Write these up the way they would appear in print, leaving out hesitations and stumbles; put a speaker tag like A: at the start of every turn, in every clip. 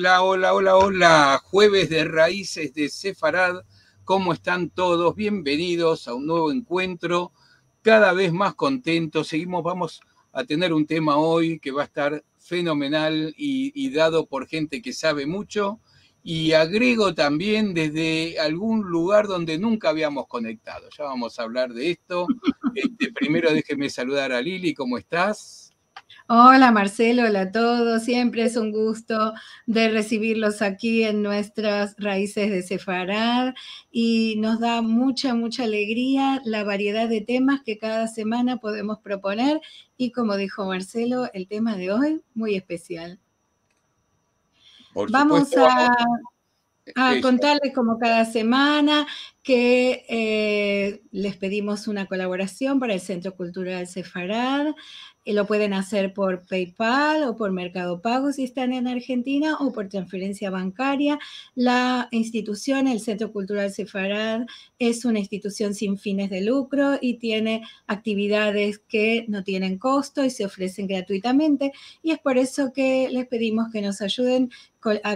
A: Hola, hola, hola, hola. Jueves de Raíces de Sefarad. ¿Cómo están todos? Bienvenidos a un nuevo encuentro. Cada vez más contentos. Vamos a tener un tema hoy que va a estar fenomenal y dado por gente que sabe mucho. Y agrego también desde algún lugar donde nunca habíamos conectado. Ya vamos a hablar de esto. Primero déjeme saludar a Lili. ¿Cómo estás?
B: Hola Marcelo, hola a todos. Siempre es un gusto de recibirlos aquí en nuestras raíces de Sefarad y nos da mucha alegría la variedad de temas que cada semana podemos proponer y como dijo Marcelo, el tema de hoy muy especial.
A: Por
B: Vamos
A: supuesto,
B: a contarles como cada semana que les pedimos una colaboración para el Centro Cultural Sefarad. Lo pueden hacer por PayPal o por Mercado Pago si están en Argentina o por transferencia bancaria. La institución, el Centro Cultural Sefarad, es una institución sin fines de lucro y tiene actividades que no tienen costo y se ofrecen gratuitamente. Y es por eso que les pedimos que nos ayuden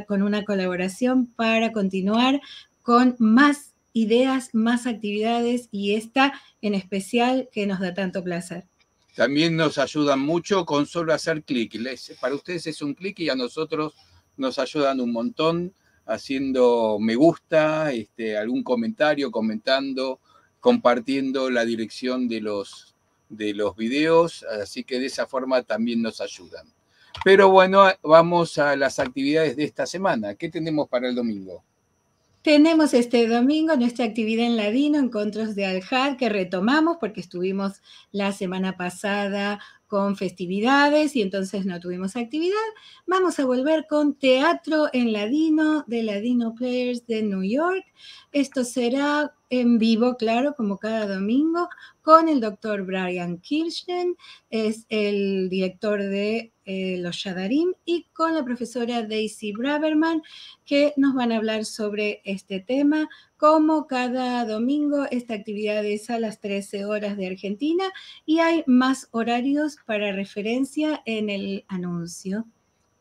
B: con una colaboración para continuar con más ideas, más actividades y esta en especial que nos da tanto placer.
A: También nos ayudan mucho con solo hacer clic. Para ustedes es un clic y a nosotros nos ayudan un montón haciendo me gusta, algún comentario, comentando, compartiendo la dirección de los videos, así que de esa forma también nos ayudan. Pero bueno, vamos a las actividades de esta semana. ¿Qué tenemos para el domingo?
B: Tenemos este domingo nuestra actividad en Ladino, Encontros de Aljad, que retomamos porque estuvimos la semana pasada con festividades y entonces no tuvimos actividad. Vamos a volver con teatro en Ladino de Ladino Players de New York. Esto será en vivo, claro, como cada domingo, con el doctor Brian Kirsten, es el director de Los Shadarim, y con la profesora Daisy Braverman, que nos van a hablar sobre este tema. Como cada domingo, esta actividad es a las 13 horas de Argentina y hay más horarios para referencia en el anuncio.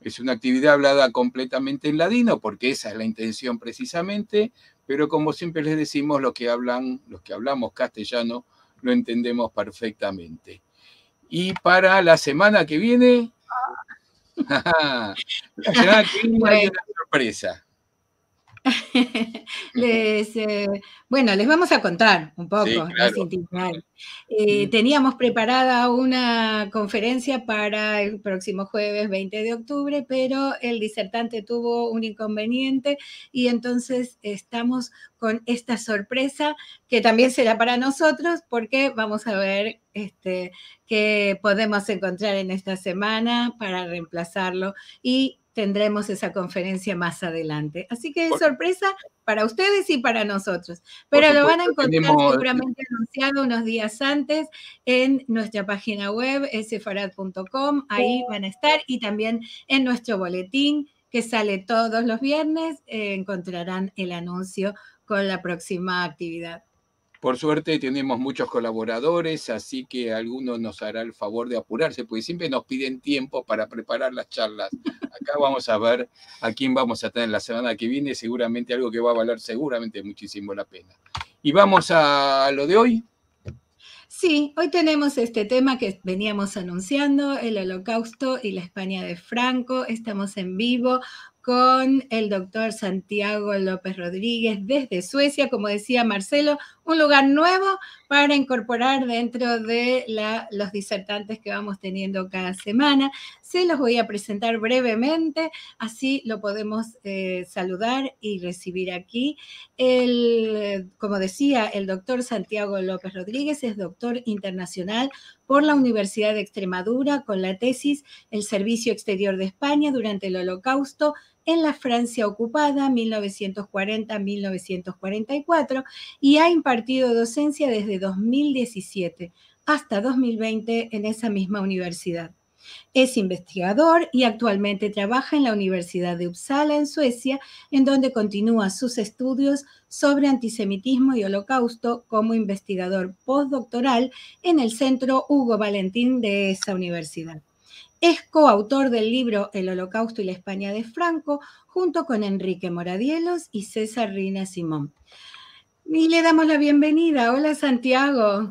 A: Es una actividad hablada completamente en ladino, porque esa es la intención precisamente, pero como siempre les decimos, los que hablamos castellano, lo entendemos perfectamente. Y para la semana que viene, la semana que viene hay una sorpresa.
B: Les vamos a contar un poco,
A: Sí,
B: las
A: claro.
B: intimidades. Teníamos preparada una conferencia para el próximo jueves 20 de octubre, pero el disertante tuvo un inconveniente y entonces estamos con esta sorpresa que también será para nosotros porque vamos a ver qué podemos encontrar en esta semana para reemplazarlo y tendremos esa conferencia más adelante. Así que es sorpresa para ustedes y para nosotros. Pero lo van a encontrar seguramente anunciado unos días antes en nuestra página web, sefarad.com. Ahí van a estar y también en nuestro boletín que sale todos los viernes, encontrarán el anuncio con la próxima actividad.
A: Por suerte tenemos muchos colaboradores, así que alguno nos hará el favor de apurarse, porque siempre nos piden tiempo para preparar las charlas. Acá vamos a ver a quién vamos a tener la semana que viene, seguramente algo que va a valer seguramente muchísimo la pena. ¿Y vamos a lo de hoy?
B: Sí, hoy tenemos este tema que veníamos anunciando, el Holocausto y la España de Franco. Estamos en vivo con el doctor Santiago López Rodríguez desde Suecia, como decía Marcelo, un lugar nuevo para incorporar dentro de los disertantes que vamos teniendo cada semana. Se los voy a presentar brevemente, así lo podemos saludar y recibir aquí. Como decía, el doctor Santiago López Rodríguez es doctor internacional por la Universidad de Extremadura con la tesis El Servicio Exterior de España durante el Holocausto en la Francia ocupada 1940-1944 y ha impartido docencia desde 2017 hasta 2020 en esa misma universidad. Es investigador y actualmente trabaja en la Universidad de Uppsala, en Suecia, en donde continúa sus estudios sobre antisemitismo y holocausto como investigador postdoctoral en el Centro Hugo Valentín de esa universidad. Es coautor del libro El Holocausto y la España de Franco, junto con Enrique Moradielos y César Rina Simón. Y le damos la bienvenida. Hola, Santiago.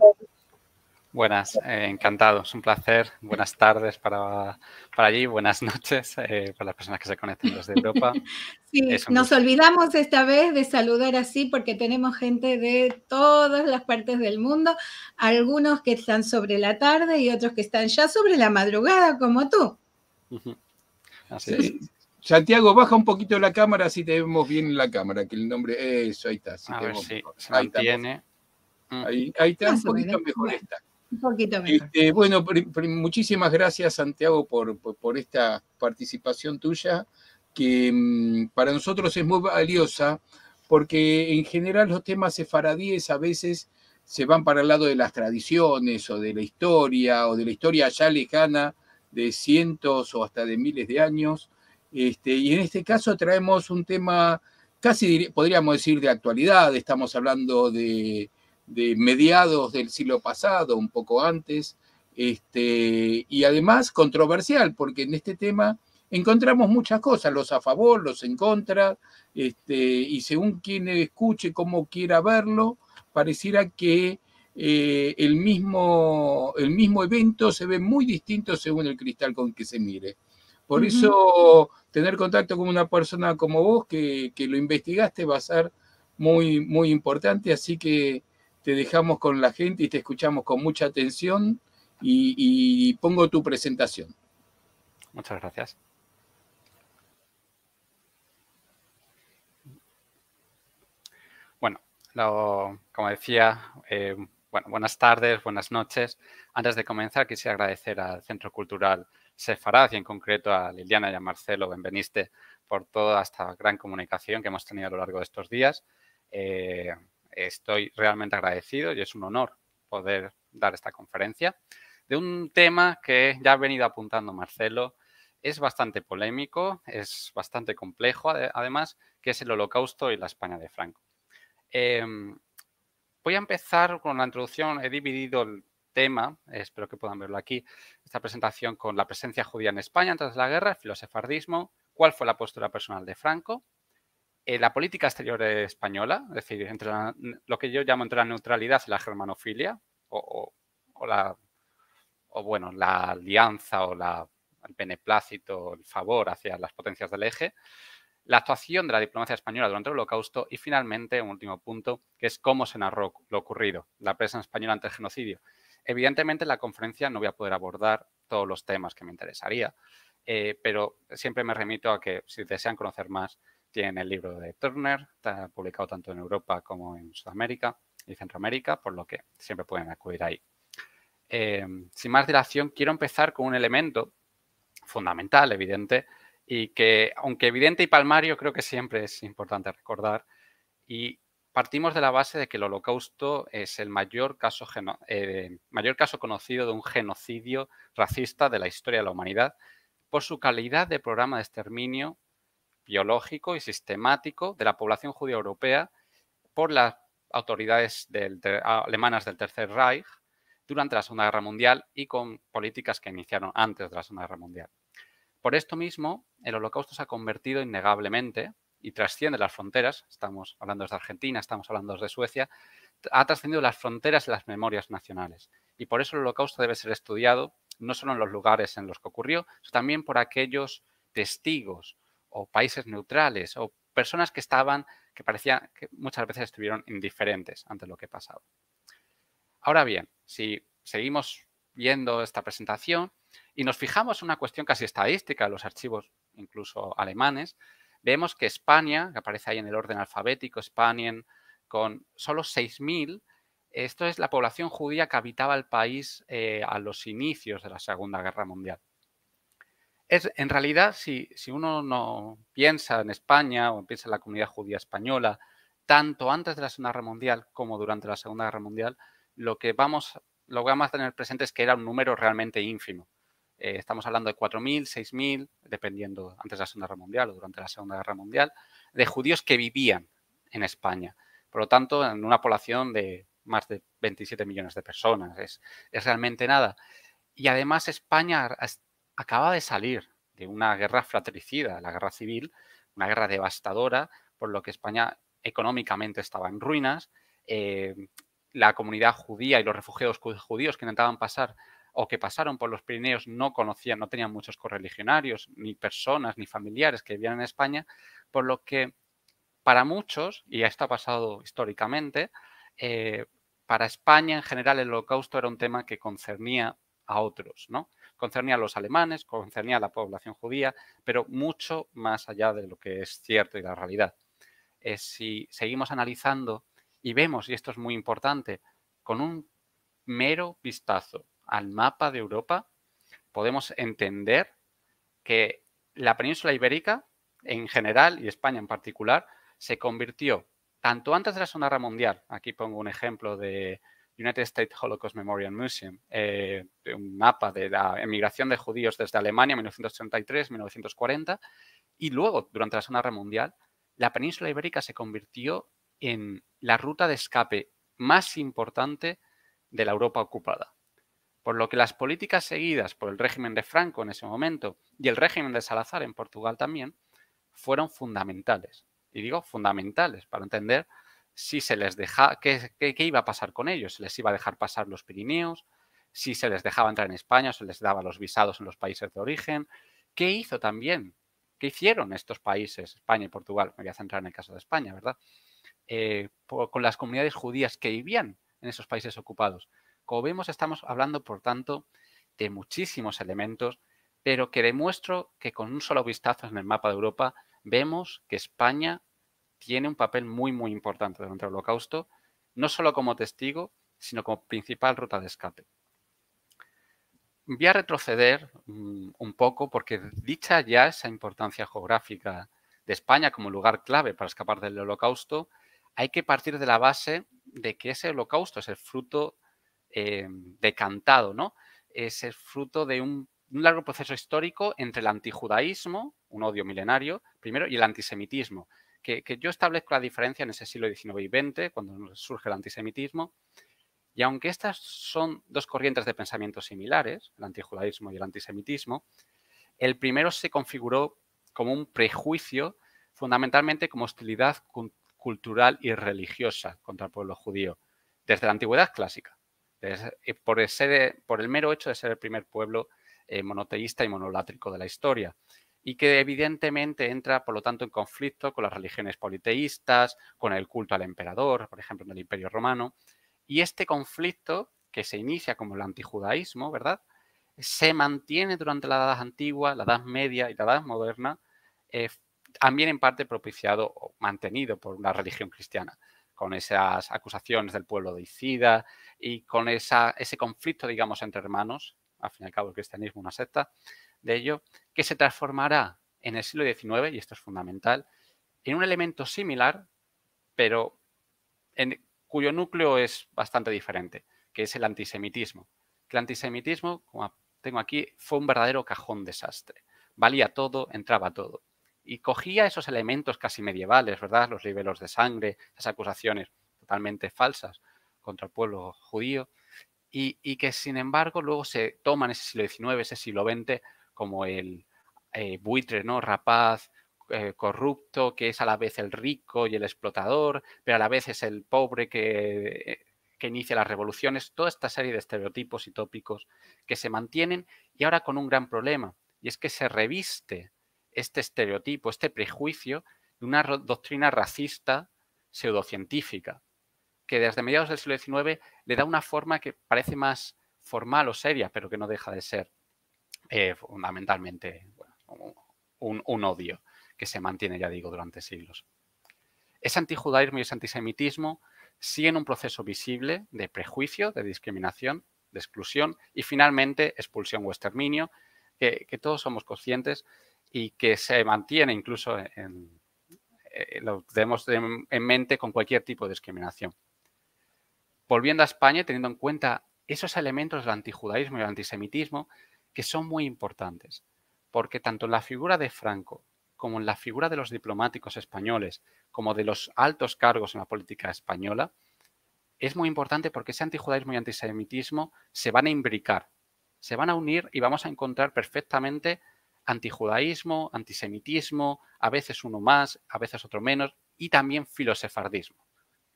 C: Buenas, encantado, es un placer. Buenas tardes para allí, buenas noches para las personas que se conecten desde Europa.
B: Sí, nos olvidamos esta vez de saludar así porque tenemos gente de todas las partes del mundo, algunos que están sobre la tarde y otros que están ya sobre la madrugada, como tú.
C: Así es.
A: Santiago, baja un poquito la cámara, así te vemos bien en la cámara, que el nombre, eso, ahí está.
C: A ver si se mantiene.
A: Ahí está, un poquito mejor está.
B: Un poquito mejor.
A: Bueno, muchísimas gracias, Santiago, por esta participación tuya, que para nosotros es muy valiosa, porque en general los temas sefaradíes a veces se van para el lado de las tradiciones o de la historia ya lejana de cientos o hasta de miles de años. Y en este caso traemos un tema casi, podríamos decir, de actualidad. Estamos hablando de mediados del siglo pasado, un poco antes, y además controversial, porque en este tema encontramos muchas cosas, los a favor, los en contra, y según quien escuche, cómo quiera verlo, pareciera que el mismo evento se ve muy distinto según el cristal con que se mire. Por eso, tener contacto con una persona como vos, que lo investigaste, va a ser muy, muy importante, así que te dejamos con la gente y te escuchamos con mucha atención y pongo tu presentación.
C: Muchas gracias. Bueno, como decía, buenas tardes, buenas noches. Antes de comenzar, quisiera agradecer al Centro Cultural Sefarad y en concreto a Liliana y a Marcelo Benveniste por toda esta gran comunicación que hemos tenido a lo largo de estos días. Estoy realmente agradecido y es un honor poder dar esta conferencia de un tema que ya ha venido apuntando Marcelo. Es bastante polémico, es bastante complejo, además, que es el Holocausto y la España de Franco. Voy a empezar con la introducción. He dividido el tema, espero que puedan verlo aquí, esta presentación con la presencia judía en España antes de la guerra, el filosefardismo, cuál fue la postura personal de Franco, la política exterior española, es decir, entre lo que yo llamo entre la neutralidad y la germanofilia, la alianza o el beneplácito, el favor hacia las potencias del eje, la actuación de la diplomacia española durante el Holocausto y, finalmente, un último punto, que es cómo se narró lo ocurrido, la presión española ante el genocidio. Evidentemente, en la conferencia no voy a poder abordar todos los temas que me interesaría, pero siempre me remito a que, si desean conocer más, tienen el libro de Turner, está publicado tanto en Europa como en Sudamérica y Centroamérica, por lo que siempre pueden acudir ahí. Sin más dilación, quiero empezar con un elemento fundamental, evidente, y que, aunque evidente y palmario, creo que siempre es importante recordar. Y partimos de la base de que el Holocausto es el mayor caso conocido de un genocidio racista de la historia de la humanidad por su calidad de programa de exterminio biológico y sistemático de la población judía europea por las autoridades alemanas del Tercer Reich durante la Segunda Guerra Mundial y con políticas que iniciaron antes de la Segunda Guerra Mundial. Por esto mismo, el Holocausto se ha convertido innegablemente y trasciende las fronteras, estamos hablando desde Argentina, estamos hablando desde Suecia, ha trascendido las fronteras de las memorias nacionales. Y por eso el Holocausto debe ser estudiado no solo en los lugares en los que ocurrió, sino también por aquellos testigos o países neutrales o personas que parecía que muchas veces estuvieron indiferentes ante lo que pasaba. Ahora bien, si seguimos viendo esta presentación y nos fijamos en una cuestión casi estadística de los archivos, incluso alemanes, vemos que España, que aparece ahí en el orden alfabético, Spanien, con solo 6.000, esto es la población judía que habitaba el país a los inicios de la Segunda Guerra Mundial. En realidad, si uno no piensa en España o piensa en la comunidad judía española, tanto antes de la Segunda Guerra Mundial como durante la Segunda Guerra Mundial, lo que vamos a tener presente es que era un número realmente ínfimo. Estamos hablando de 4.000, 6.000, dependiendo antes de la Segunda Guerra Mundial o durante la Segunda Guerra Mundial, de judíos que vivían en España. Por lo tanto, en una población de más de 27 millones de personas. Es realmente nada. Y además España acababa de salir de una guerra fratricida, la guerra civil, una guerra devastadora, por lo que España económicamente estaba en ruinas. La comunidad judía y los refugiados judíos que intentaban pasar o que pasaron por los Pirineos no conocían, no tenían muchos correligionarios, ni personas, ni familiares que vivían en España, por lo que para muchos, y esto ha pasado históricamente, para España en general el Holocausto era un tema que concernía a otros, ¿no? Concernía a los alemanes, concernía a la población judía, pero mucho más allá de lo que es cierto y la realidad. Si seguimos analizando y vemos, y esto es muy importante, con un mero vistazo al mapa de Europa, podemos entender que la península ibérica en general y España en particular se convirtió tanto antes de la Segunda Guerra Mundial, aquí pongo un ejemplo de United States Holocaust Memorial Museum, de un mapa de la emigración de judíos desde Alemania en 1933-1940, y luego, durante la Segunda Guerra Mundial, la península ibérica se convirtió en la ruta de escape más importante de la Europa ocupada. Por lo que las políticas seguidas por el régimen de Franco en ese momento y el régimen de Salazar en Portugal también fueron fundamentales. Y digo fundamentales para entender si se les deja, qué iba a pasar con ellos. ¿Se les iba a dejar pasar los Pirineos? ¿Si se les dejaba entrar en España o se les daba los visados en los países de origen? ¿Qué hizo también? ¿Qué hicieron estos países, España y Portugal? Me voy a centrar en el caso de España, ¿verdad? Con las comunidades judías que vivían en esos países ocupados. Como vemos, estamos hablando, por tanto, de muchísimos elementos, pero que demuestro que con un solo vistazo en el mapa de Europa vemos que España tiene un papel muy, muy importante durante el Holocausto, no solo como testigo, sino como principal ruta de escape. Voy a retroceder un poco porque dicha ya esa importancia geográfica de España como lugar clave para escapar del Holocausto, hay que partir de la base de que ese Holocausto es el fruto decantado, ¿no? Es el fruto de un largo proceso histórico entre el antijudaísmo, un odio milenario, primero, y el antisemitismo, que yo establezco la diferencia en ese siglo XIX y XX, cuando surge el antisemitismo, y aunque estas son dos corrientes de pensamiento similares, el antijudaísmo y el antisemitismo, el primero se configuró como un prejuicio, fundamentalmente como hostilidad cultural y religiosa contra el pueblo judío, desde la antigüedad clásica, por el mero hecho de ser el primer pueblo monoteísta y monolátrico de la historia, y que evidentemente entra, por lo tanto, en conflicto con las religiones politeístas, con el culto al emperador, por ejemplo, en el Imperio Romano, y este conflicto, que se inicia como el antijudaísmo, ¿verdad?, se mantiene durante la Edad Antigua, la Edad Media y la Edad Moderna, también en parte propiciado o mantenido por una religión cristiana, con esas acusaciones del pueblo deicida y con ese conflicto, digamos, entre hermanos, al fin y al cabo el cristianismo es una secta, de ello, que se transformará en el siglo XIX, y esto es fundamental, en un elemento similar, pero cuyo núcleo es bastante diferente, que es el antisemitismo. Que el antisemitismo, como tengo aquí, fue un verdadero cajón desastre. Valía todo, entraba todo. Y cogía esos elementos casi medievales, ¿verdad? Los libelos de sangre, esas acusaciones totalmente falsas contra el pueblo judío, y que sin embargo luego se toman ese siglo XIX, ese siglo XX, como el buitre, ¿no?, rapaz, corrupto, que es a la vez el rico y el explotador, pero a la vez es el pobre que inicia las revoluciones, toda esta serie de estereotipos y tópicos que se mantienen, y ahora con un gran problema, y es que se reviste este estereotipo, este prejuicio, de una doctrina racista pseudocientífica, que desde mediados del siglo XIX le da una forma que parece más formal o seria, pero que no deja de ser fundamentalmente un odio que se mantiene, ya digo, durante siglos. Ese antijudaísmo y ese antisemitismo siguen un proceso visible de prejuicio, de discriminación, de exclusión y finalmente expulsión o exterminio, que todos somos conscientes y que se mantiene incluso lo tenemos en mente con cualquier tipo de discriminación. Volviendo a España, teniendo en cuenta esos elementos del antijudaísmo y el antisemitismo que son muy importantes, porque tanto en la figura de Franco como en la figura de los diplomáticos españoles, como de los altos cargos en la política española, es muy importante porque ese antijudaísmo y antisemitismo se van a imbricar se van a unir y vamos a encontrar perfectamente antijudaísmo, antisemitismo, a veces uno más, a veces otro menos, y también filosefardismo,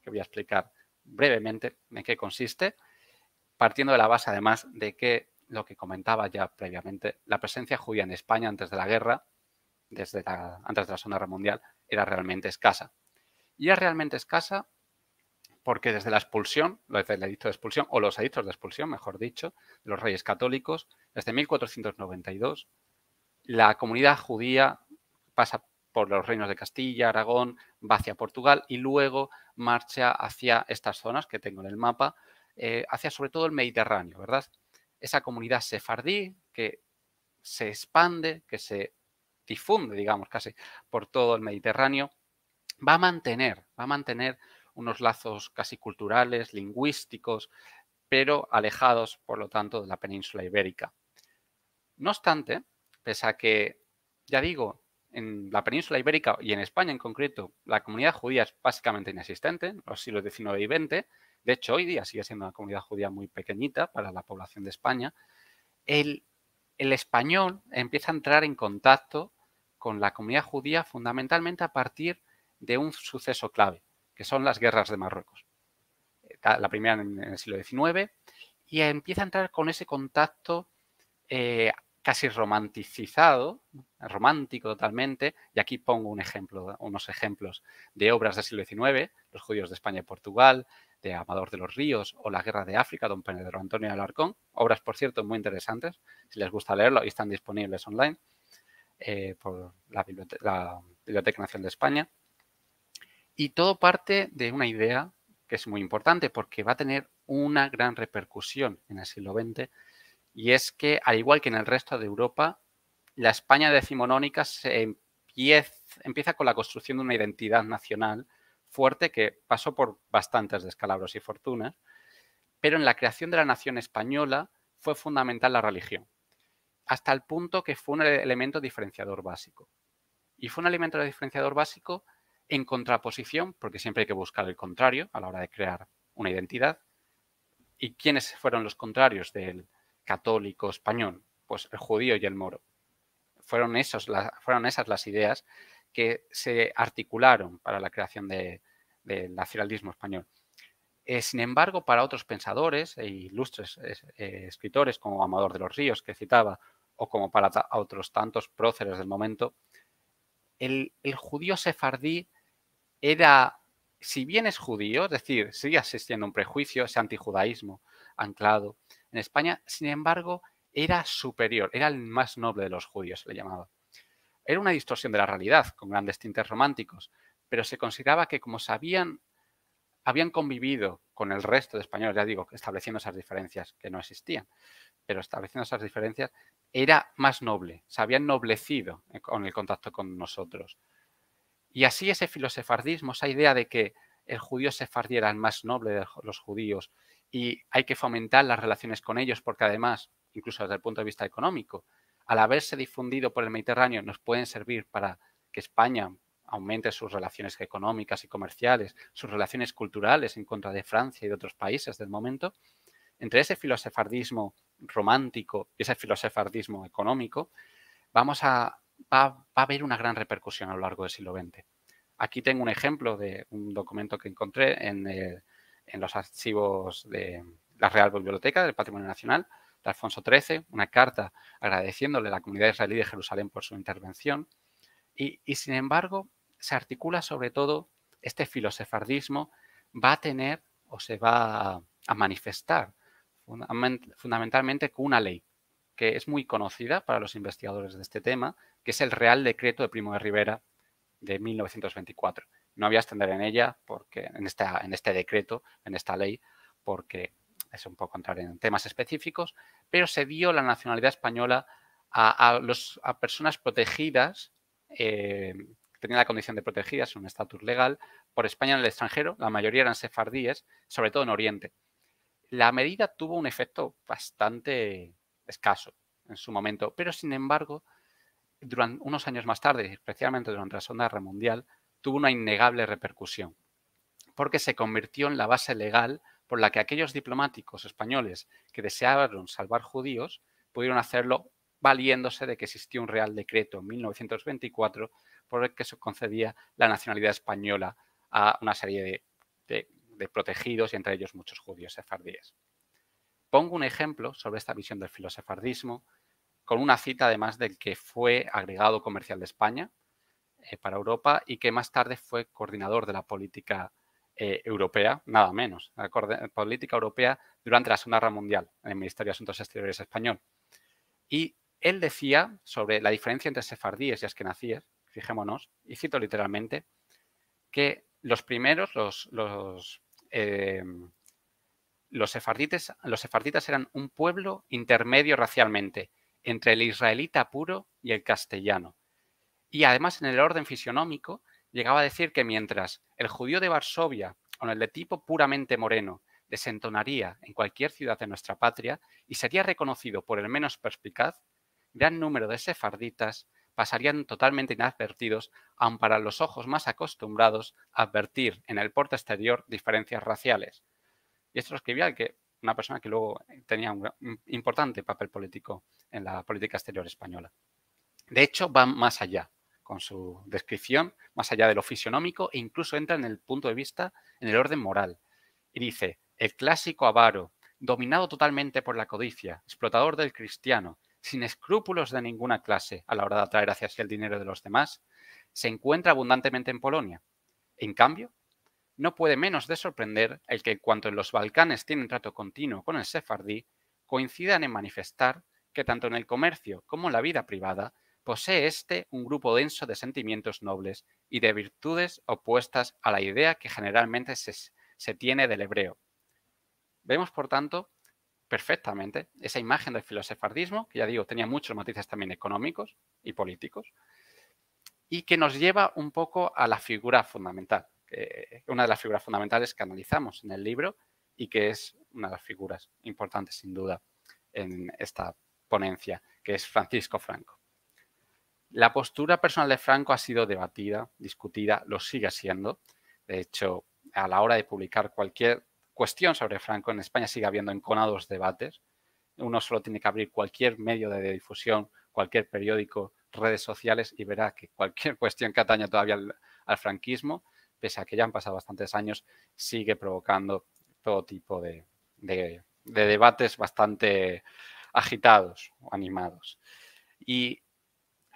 C: que voy a explicar brevemente en qué consiste, partiendo de la base, además, de que lo que comentaba ya previamente, la presencia judía en España antes de la guerra, antes de la Segunda Guerra Mundial, era realmente escasa. Y era realmente escasa porque desde la expulsión, desde el edicto de expulsión, o los edictos de expulsión, mejor dicho, de los reyes católicos, desde 1492, la comunidad judía pasa por los reinos de Castilla, Aragón, va hacia Portugal y luego marcha hacia estas zonas que tengo en el mapa, hacia sobre todo el Mediterráneo, ¿verdad? Esa comunidad sefardí que se expande, que se difunde, digamos, casi por todo el Mediterráneo, va a mantener unos lazos casi culturales, lingüísticos, pero alejados, por lo tanto, de la península ibérica. No obstante, pese a que, ya digo, en la península ibérica y en España en concreto, la comunidad judía es básicamente inexistente en los siglos XIX y XX, de hecho hoy día sigue siendo una comunidad judía muy pequeñita para la población de España, el español empieza a entrar en contacto con la comunidad judía fundamentalmente a partir de un suceso clave, que son las guerras de Marruecos. La primera en el siglo XIX, y empieza a entrar con ese contacto casi romanticizado, romántico totalmente, y aquí pongo unos ejemplos de obras del siglo XIX, Los judíos de España y Portugal, de Amador de los Ríos, o La guerra de África, don Pedro Antonio de Alarcón, obras, por cierto, muy interesantes, si les gusta leerlo, y están disponibles online por la Biblioteca Nacional de España. Y todo parte de una idea que es muy importante porque va a tener una gran repercusión en el siglo XX, y es que, al igual que en el resto de Europa, la España decimonónica empieza con la construcción de una identidad nacional fuerte que pasó por bastantes descalabros y fortunas, pero en la creación de la nación española fue fundamental la religión, hasta el punto que fue un elemento diferenciador básico. Y fue un elemento diferenciador básico en contraposición, porque siempre hay que buscar el contrario a la hora de crear una identidad. ¿Y quiénes fueron los contrarios del católico español? Pues el judío y el moro. Fueron esas las ideas que se articularon para la creación del nacionalismo español. Sin embargo, para otros pensadores e ilustres escritores como Amador de los Ríos, que citaba, o como para otros tantos próceres del momento, el judío sefardí era, si bien es judío, es decir, sigue existiendo un prejuicio, ese antijudaísmo anclado en España, sin embargo, era superior, era el más noble de los judíos, se le llamaba. Era una distorsión de la realidad, con grandes tintes románticos, pero se consideraba que como habían convivido con el resto de españoles, ya digo, estableciendo esas diferencias que no existían, pero estableciendo esas diferencias, era más noble, se había ennoblecido con el contacto con nosotros. Y así ese filosefardismo, esa idea de que el judío sefardí era el más noble de los judíos y hay que fomentar las relaciones con ellos porque además, incluso desde el punto de vista económico, al haberse difundido por el Mediterráneo nos pueden servir para que España aumente sus relaciones económicas y comerciales, sus relaciones culturales en contra de Francia y de otros países del momento. Entre ese filosefardismo romántico y ese filosefardismo económico va a haber una gran repercusión a lo largo del siglo XX. Aquí tengo un ejemplo de un documento que encontré en los archivos de la Real Biblioteca del Patrimonio Nacional de Alfonso XIII, una carta agradeciéndole a la comunidad israelí de Jerusalén por su intervención. Y sin embargo, se articula sobre todo este filosefardismo, va a tener o se va a manifestar fundamentalmente con una ley que es muy conocida para los investigadores de este tema, que es el Real Decreto de Primo de Rivera de 1924. No voy a extender en ella, porque en este decreto, en esta ley, porque es un poco entrar en temas específicos, pero se dio la nacionalidad española a personas protegidas, que tenían la condición de protegidas, un estatus legal, por España en el extranjero. La mayoría eran sefardíes, sobre todo en Oriente. La medida tuvo un efecto bastante escaso en su momento, pero sin embargo, durante unos años más tarde, especialmente durante la Segunda Guerra Mundial, tuvo una innegable repercusión, porque se convirtió en la base legal por la que aquellos diplomáticos españoles que desearon salvar judíos pudieron hacerlo valiéndose de que existió un Real Decreto en 1924 por el que se concedía la nacionalidad española a una serie de protegidos y entre ellos muchos judíos sefardíes. Pongo un ejemplo sobre esta visión del filosefardismo con una cita además del que fue agregado comercial de España para Europa y que más tarde fue coordinador de la política europea, nada menos, la política europea durante la Segunda Guerra Mundial en el Ministerio de Asuntos Exteriores español. Y él decía sobre la diferencia entre sefardíes y askenazíes, fijémonos, y cito literalmente, que los primeros, los sefarditas eran un pueblo intermedio racialmente entre el israelita puro y el castellano. Y además en el orden fisionómico llegaba a decir que mientras el judío de Varsovia o el de tipo puramente moreno desentonaría en cualquier ciudad de nuestra patria y sería reconocido por el menos perspicaz, gran número de sefarditas pasarían totalmente inadvertidos, aun para los ojos más acostumbrados a advertir en el porte exterior diferencias raciales. Y esto lo escribía una persona que luego tenía un importante papel político en la política exterior española. De hecho, va más allá con su descripción, más allá de lo fisionómico, e incluso entra en el punto de vista, en el orden moral. Y dice, el clásico avaro, dominado totalmente por la codicia, explotador del cristiano, sin escrúpulos de ninguna clase a la hora de atraer hacia sí el dinero de los demás, se encuentra abundantemente en Polonia. En cambio, no puede menos de sorprender el que en cuanto en los Balcanes tienen trato continuo con el sefardí, coincidan en manifestar que tanto en el comercio como en la vida privada posee un grupo denso de sentimientos nobles y de virtudes opuestas a la idea que generalmente se tiene del hebreo. Vemos, por tanto, perfectamente esa imagen del filosefardismo, que ya digo, tenía muchos matices también económicos y políticos, y que nos lleva un poco a la figura fundamental, una de las figuras fundamentales que analizamos en el libro y que es una de las figuras importantes, sin duda, en esta ponencia, que es Francisco Franco. La postura personal de Franco ha sido debatida, discutida, lo sigue siendo. De hecho, a la hora de publicar cualquier cuestión sobre Franco, en España sigue habiendo enconados debates. Uno solo tiene que abrir cualquier medio de difusión, cualquier periódico, redes sociales y verá que cualquier cuestión que atañe todavía al franquismo, pese a que ya han pasado bastantes años, sigue provocando todo tipo de debates bastante agitados o animados. Y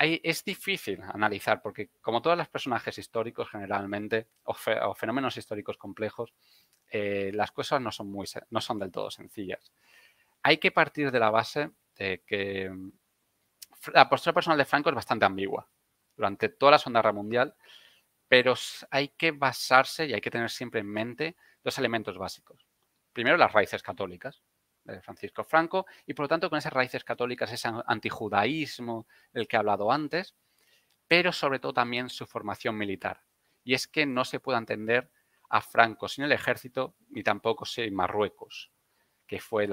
C: es difícil analizar porque, como todos los personajes históricos generalmente, o fenómenos históricos complejos, las cosas no son del todo sencillas. Hay que partir de la base de que la postura personal de Franco es bastante ambigua durante toda la Segunda Guerra Mundial, pero hay que basarse y hay que tener siempre en mente dos elementos básicos. Primero, las raíces católicas de Francisco Franco y, por lo tanto, con esas raíces católicas, ese antijudaísmo del que he hablado antes, pero sobre todo también su formación militar. Y es que no se puede entender a Franco sin el ejército ni tampoco sin Marruecos, que fue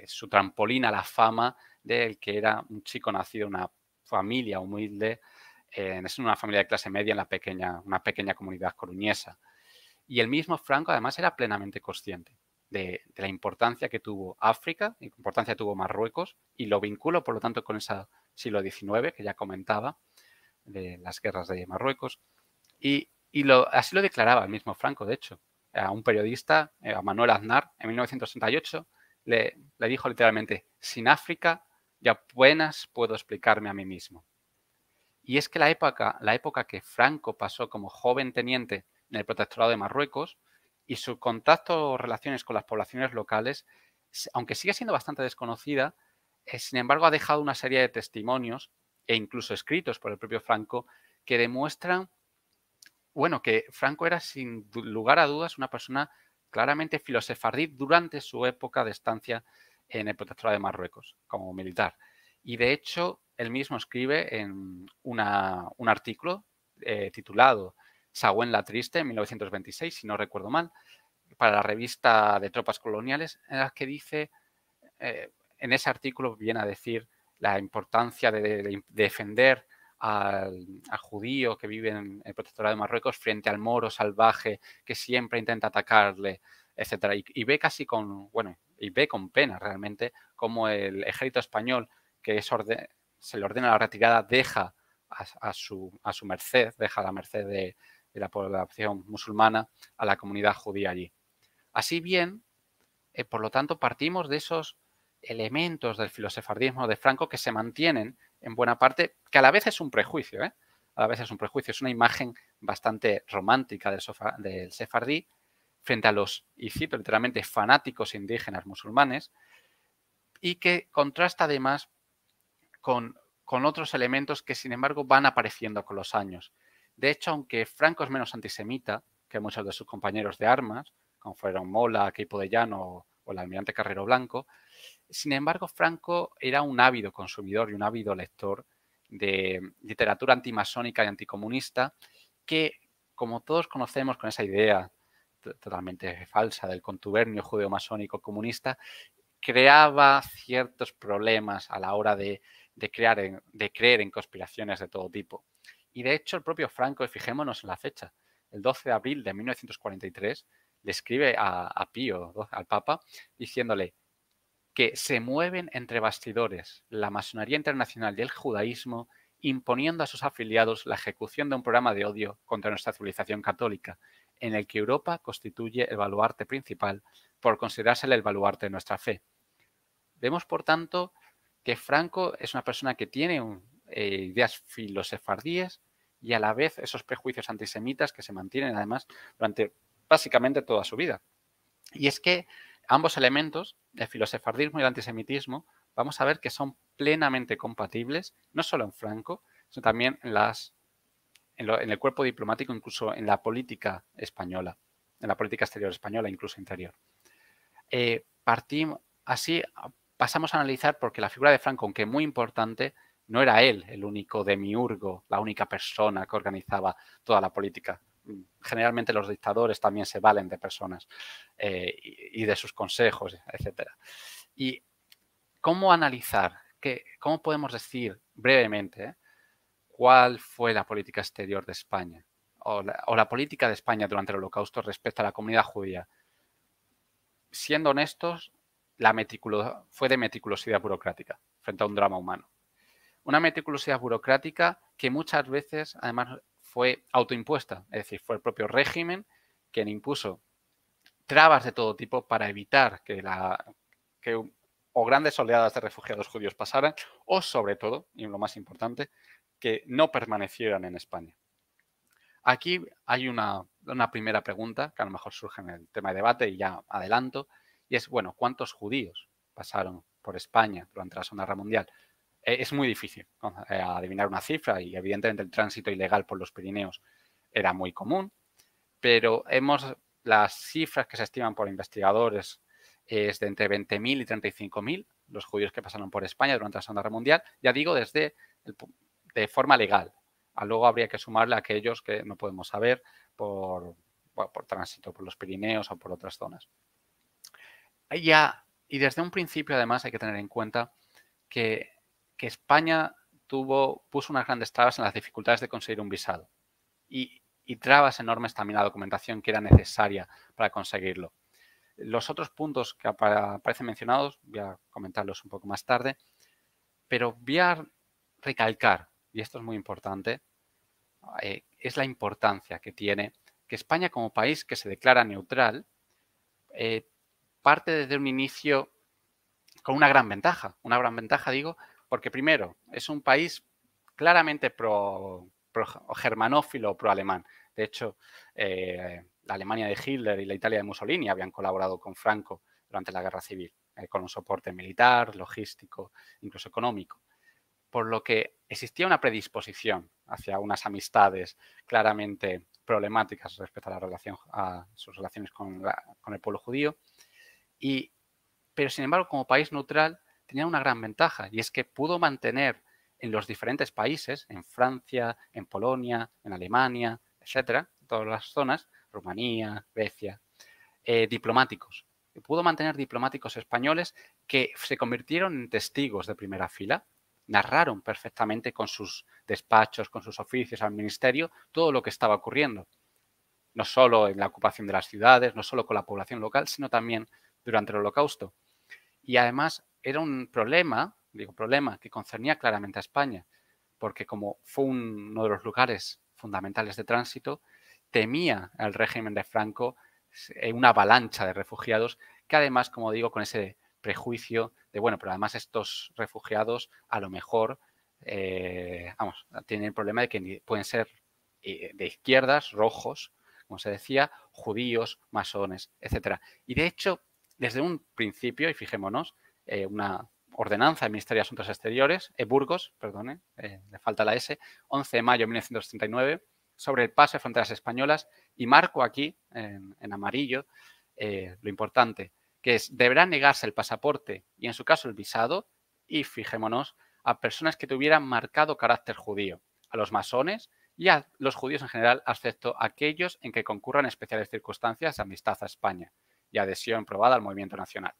C: su trampolín a la fama del que era un chico nacido en una familia humilde, en una familia de clase media en una pequeña comunidad coruñesa. Y el mismo Franco además era plenamente consciente de la importancia que tuvo África, la importancia que tuvo Marruecos, y lo vinculo por lo tanto con ese siglo XIX que ya comentaba, de las guerras de Marruecos, y así lo declaraba el mismo Franco, de hecho. A un periodista, a Manuel Aznar, en 1968, le dijo literalmente, sin África ya apenas puedo explicarme a mí mismo. Y es que la época que Franco pasó como joven teniente en el protectorado de Marruecos y su contacto o relaciones con las poblaciones locales, aunque sigue siendo bastante desconocida, sin embargo ha dejado una serie de testimonios e incluso escritos por el propio Franco que demuestran, bueno, que Franco era sin lugar a dudas una persona claramente filosefardí durante su época de estancia en el protectorado de Marruecos como militar. Y de hecho, él mismo escribe en un artículo titulado Sagüen la Triste, en 1926, si no recuerdo mal, para la revista de Tropas Coloniales, en la que dice, en ese artículo viene a decir la importancia de defender al judío que vive en el protectorado de Marruecos frente al moro salvaje que siempre intenta atacarle etcétera. Y ve casi con, bueno, y ve con pena realmente cómo el ejército español, que se le ordena la retirada, deja a su merced, deja a la merced de la población musulmana a la comunidad judía allí. Así bien, por lo tanto, partimos de esos elementos del filosefardismo de Franco que se mantienen en buena parte, que a la vez es un prejuicio, a la vez es un prejuicio, es una imagen bastante romántica del sefardí frente a los, y cito literalmente, fanáticos indígenas musulmanes, y que contrasta además con otros elementos que, sin embargo, van apareciendo con los años. De hecho, aunque Franco es menos antisemita que muchos de sus compañeros de armas, como fueron Mola, Queipo de Llano o el almirante Carrero Blanco, sin embargo, Franco era un ávido consumidor y un ávido lector de literatura antimasónica y anticomunista que, como todos conocemos con esa idea totalmente falsa del contubernio judeo-masónico comunista, creaba ciertos problemas a la hora de creer en conspiraciones de todo tipo. Y de hecho, el propio Franco, y fijémonos en la fecha, el 12 de abril de 1943, le escribe a Pío, al Papa, diciéndole que se mueven entre bastidores la masonería internacional y el judaísmo, imponiendo a sus afiliados la ejecución de un programa de odio contra nuestra civilización católica, en el que Europa constituye el baluarte principal por considerársele el baluarte de nuestra fe. Vemos, por tanto, que Franco es una persona que tiene ideas filosefardíes y a la vez esos prejuicios antisemitas que se mantienen además durante básicamente toda su vida. Y es que ambos elementos, el filosefardismo y el antisemitismo, vamos a ver que son plenamente compatibles, no solo en Franco, sino también en el cuerpo diplomático, incluso en la política española, en la política exterior española, incluso interior. Pasamos a analizar porque la figura de Franco, aunque muy importante, no era él el único demiurgo, la única persona que organizaba toda la política. Generalmente los dictadores también se valen de personas y de sus consejos, etcétera. ¿Y cómo analizar? ¿Cómo podemos decir brevemente cuál fue la política exterior de España o la política de España durante el Holocausto respecto a la comunidad judía? Siendo honestos, fue de meticulosidad burocrática frente a un drama humano. Una meticulosidad burocrática que muchas veces, además, fue autoimpuesta. Es decir, fue el propio régimen quien impuso trabas de todo tipo para evitar que o grandes oleadas de refugiados judíos pasaran o, sobre todo, y lo más importante, que no permanecieran en España. Aquí hay una primera pregunta que a lo mejor surge en el tema de debate y ya adelanto, y es, bueno, ¿cuántos judíos pasaron por España durante la Segunda Guerra Mundial? Es muy difícil adivinar una cifra y evidentemente el tránsito ilegal por los Pirineos era muy común, pero las cifras que se estiman por investigadores es de entre 20.000 y 35.000 los judíos que pasaron por España durante la Segunda Guerra Mundial, ya digo, de forma legal. Luego habría que sumarle a aquellos que no podemos saber por tránsito por los Pirineos o por otras zonas. Y desde un principio, además, hay que tener en cuenta que España puso unas grandes trabas en las dificultades de conseguir un visado y trabas enormes también en la documentación que era necesaria para conseguirlo. Los otros puntos que aparecen mencionados, voy a comentarlos un poco más tarde, pero voy a recalcar, y esto es muy importante, es la importancia que tiene que España como país que se declara neutral parte desde un inicio con una gran ventaja. Una gran ventaja, digo, porque primero es un país claramente pro germanófilo o pro alemán. De hecho, la Alemania de Hitler y la Italia de Mussolini habían colaborado con Franco durante la Guerra Civil, con un soporte militar, logístico, incluso económico. Por lo que existía una predisposición hacia unas amistades claramente problemáticas respecto a sus relaciones con el pueblo judío. Pero, sin embargo, como país neutral, tenía una gran ventaja y es que pudo mantener en los diferentes países, en Francia, en Polonia, en Alemania, etcétera, en todas las zonas, Rumanía, Grecia, diplomáticos. Pudo mantener diplomáticos españoles que se convirtieron en testigos de primera fila, narraron perfectamente con sus despachos, con sus oficios al ministerio, todo lo que estaba ocurriendo. no solo en la ocupación de las ciudades, no solo con la población local, sino también durante el Holocausto. Y además era un problema, que concernía claramente a España, porque como fue uno de los lugares fundamentales de tránsito, temía el régimen de Franco una avalancha de refugiados que además, como digo, con ese prejuicio de, bueno, pero además estos refugiados a lo mejor, tienen el problema de que pueden ser de izquierdas, rojos, como se decía, judíos, masones, etcétera. Y de hecho, desde un principio, y fijémonos, una ordenanza del Ministerio de Asuntos Exteriores, Burgos, perdone, le falta la S, 11 de mayo de 1939, sobre el paso de fronteras españolas, y marco aquí, en amarillo, lo importante, que es, deberá negarse el pasaporte y, en su caso, el visado, y fijémonos, a personas que tuvieran marcado carácter judío, a los masones y a los judíos en general, excepto aquellos en que concurran especiales circunstancias de amistad a España y adhesión probada al movimiento nacional.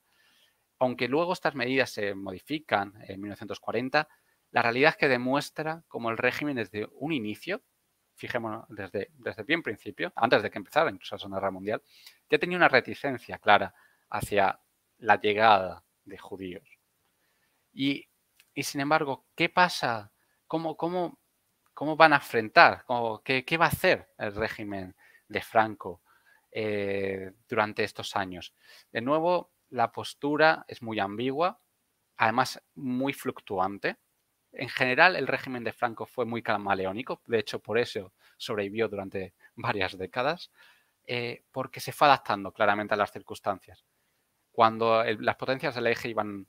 C: Aunque luego estas medidas se modifican en 1940, la realidad es que demuestra cómo el régimen desde un inicio, fijémonos, desde bien principio, antes de que empezara incluso la Segunda Guerra Mundial, ya tenía una reticencia clara hacia la llegada de judíos. Y sin embargo, ¿qué pasa? ¿Cómo van a enfrentar? ¿Qué va a hacer el régimen de Franco durante estos años? De nuevo, la postura es muy ambigua, además muy fluctuante. En general, el régimen de Franco fue muy camaleónico, de hecho, por eso sobrevivió durante varias décadas, porque se fue adaptando claramente a las circunstancias. Cuando las potencias del eje iban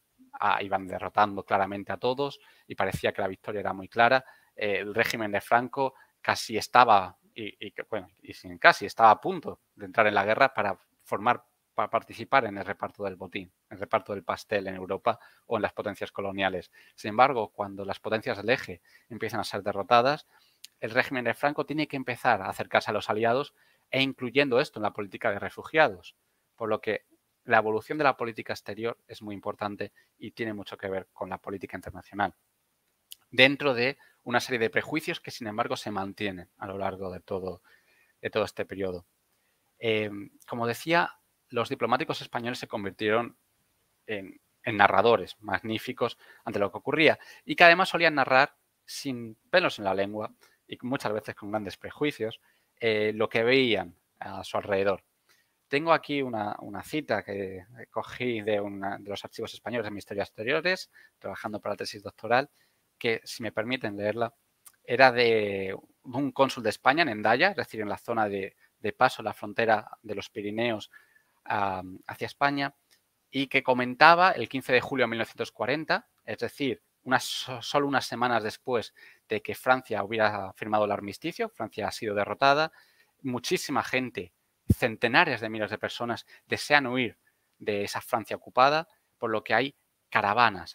C: derrotando claramente a todos y parecía que la victoria era muy clara, el régimen de Franco casi estaba, estaba a punto de entrar en la guerra para participar en el reparto del botín, el reparto del pastel en Europa o en las potencias coloniales. Sin embargo, cuando las potencias del eje empiezan a ser derrotadas, el régimen de Franco tiene que empezar a acercarse a los aliados e incluyendo esto en la política de refugiados, por lo que la evolución de la política exterior es muy importante y tiene mucho que ver con la política internacional, dentro de una serie de prejuicios que, sin embargo, se mantienen a lo largo de todo este periodo. Como decía, los diplomáticos españoles se convirtieron en narradores magníficos ante lo que ocurría y que además solían narrar sin pelos en la lengua y muchas veces con grandes prejuicios lo que veían a su alrededor. Tengo aquí una cita que cogí de los archivos españoles de Ministerio de Exteriores, trabajando para la tesis doctoral, que, si me permiten leerla, era de un cónsul de España en Hendaya, es decir, en la zona de paso, la frontera de los Pirineos hacia España, y que comentaba el 15 de julio de 1940, es decir, solo unas semanas después de que Francia hubiera firmado el armisticio, Francia ha sido derrotada, muchísima gente, centenares de miles de personas desean huir de esa Francia ocupada, por lo que hay caravanas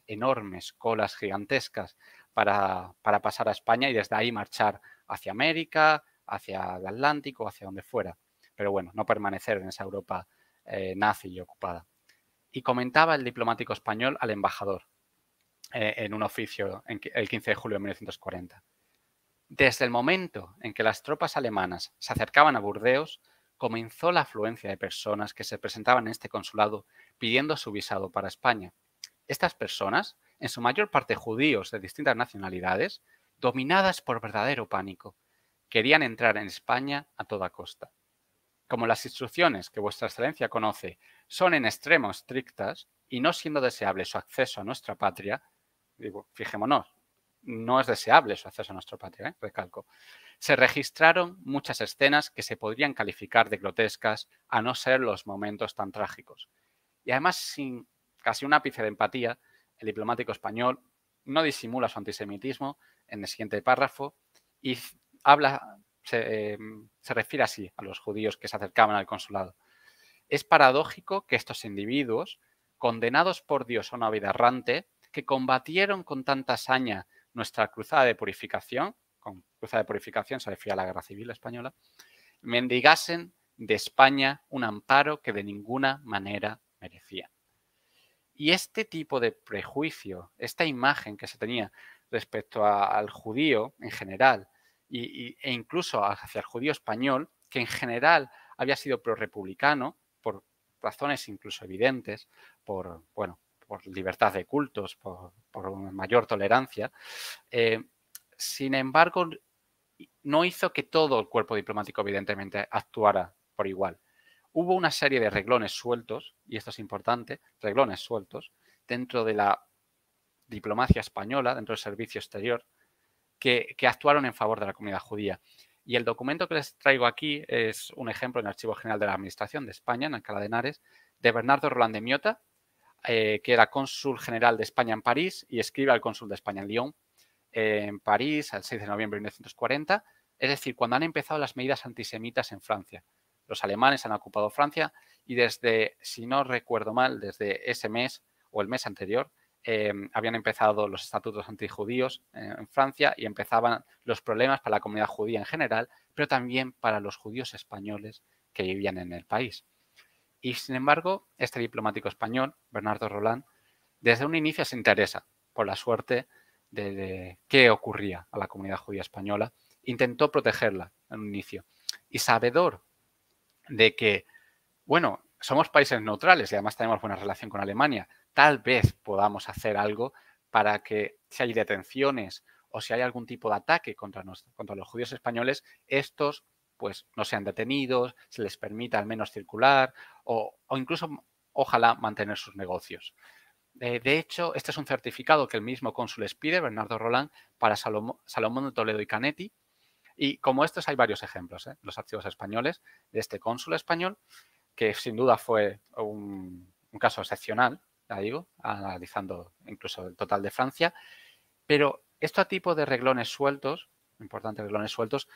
C: enormes, colas gigantescas para pasar a España y desde ahí marchar hacia América, hacia el Atlántico, hacia donde fuera. Pero bueno, no permanecer en esa Europa nazi y ocupada. Y comentaba el diplomático español al embajador en un oficio el 15 de julio de 1940. Desde el momento en que las tropas alemanas se acercaban a Burdeos, comenzó la afluencia de personas que se presentaban en este consulado pidiendo su visado para España. Estas personas, en su mayor parte judíos de distintas nacionalidades, dominadas por verdadero pánico, querían entrar en España a toda costa. Como las instrucciones que vuestra excelencia conoce son en extremo estrictas y no siendo deseable su acceso a nuestra patria, fijémonos, no es deseable su acceso a nuestra patria, recalco, se registraron muchas escenas que se podrían calificar de grotescas a no ser los momentos tan trágicos. Y además, sin casi un ápice de empatía, el diplomático español no disimula su antisemitismo en el siguiente párrafo y se refiere así a los judíos que se acercaban al consulado. Es paradójico que estos individuos, condenados por Dios a una vida errante, que combatieron con tanta hazaña nuestra cruzada de purificación, con cruzada de purificación se refiere a la Guerra Civil Española, mendigasen de España un amparo que de ninguna manera merecían. Y este tipo de prejuicio, esta imagen que se tenía respecto al judío en general e incluso hacia el judío español, que en general había sido pro-republicano, por razones incluso evidentes, por libertad de cultos, por una mayor tolerancia. Sin embargo, no hizo que todo el cuerpo diplomático evidentemente actuara por igual. Hubo una serie de reglones sueltos, y esto es importante, reglones sueltos, dentro de la diplomacia española, dentro del servicio exterior, que actuaron en favor de la comunidad judía. Y el documento que les traigo aquí es un ejemplo en el Archivo General de la Administración de España, en Alcalá de Henares, de Bernardo Roland de Miota, que era cónsul general de España en París y escribe al cónsul de España en Lyon, en París, el 6 de noviembre de 1940, es decir, cuando han empezado las medidas antisemitas en Francia. Los alemanes han ocupado Francia y desde, si no recuerdo mal, desde ese mes o el mes anterior, habían empezado los estatutos antijudíos en Francia y empezaban los problemas para la comunidad judía en general, pero también para los judíos españoles que vivían en el país. Y sin embargo, este diplomático español, Bernardo Roland, desde un inicio se interesa por la suerte de qué ocurría a la comunidad judía española, intentó protegerla en un inicio. Y sabedor de que, bueno, somos países neutrales y además tenemos buena relación con Alemania, tal vez podamos hacer algo para que si hay detenciones o si hay algún tipo de ataque contra los judíos españoles, estos pues no sean detenidos, se les permita al menos circular o incluso, ojalá, mantener sus negocios. De hecho, este es un certificado que el mismo cónsul les pide, Bernardo Roland, para Salomón de Toledo y Canetti. Y como estos hay varios ejemplos, los archivos españoles de este cónsul español, que sin duda fue un caso excepcional, ya digo, analizando incluso el total de Francia. Pero este tipo de reglones sueltos, importantes reglones sueltos,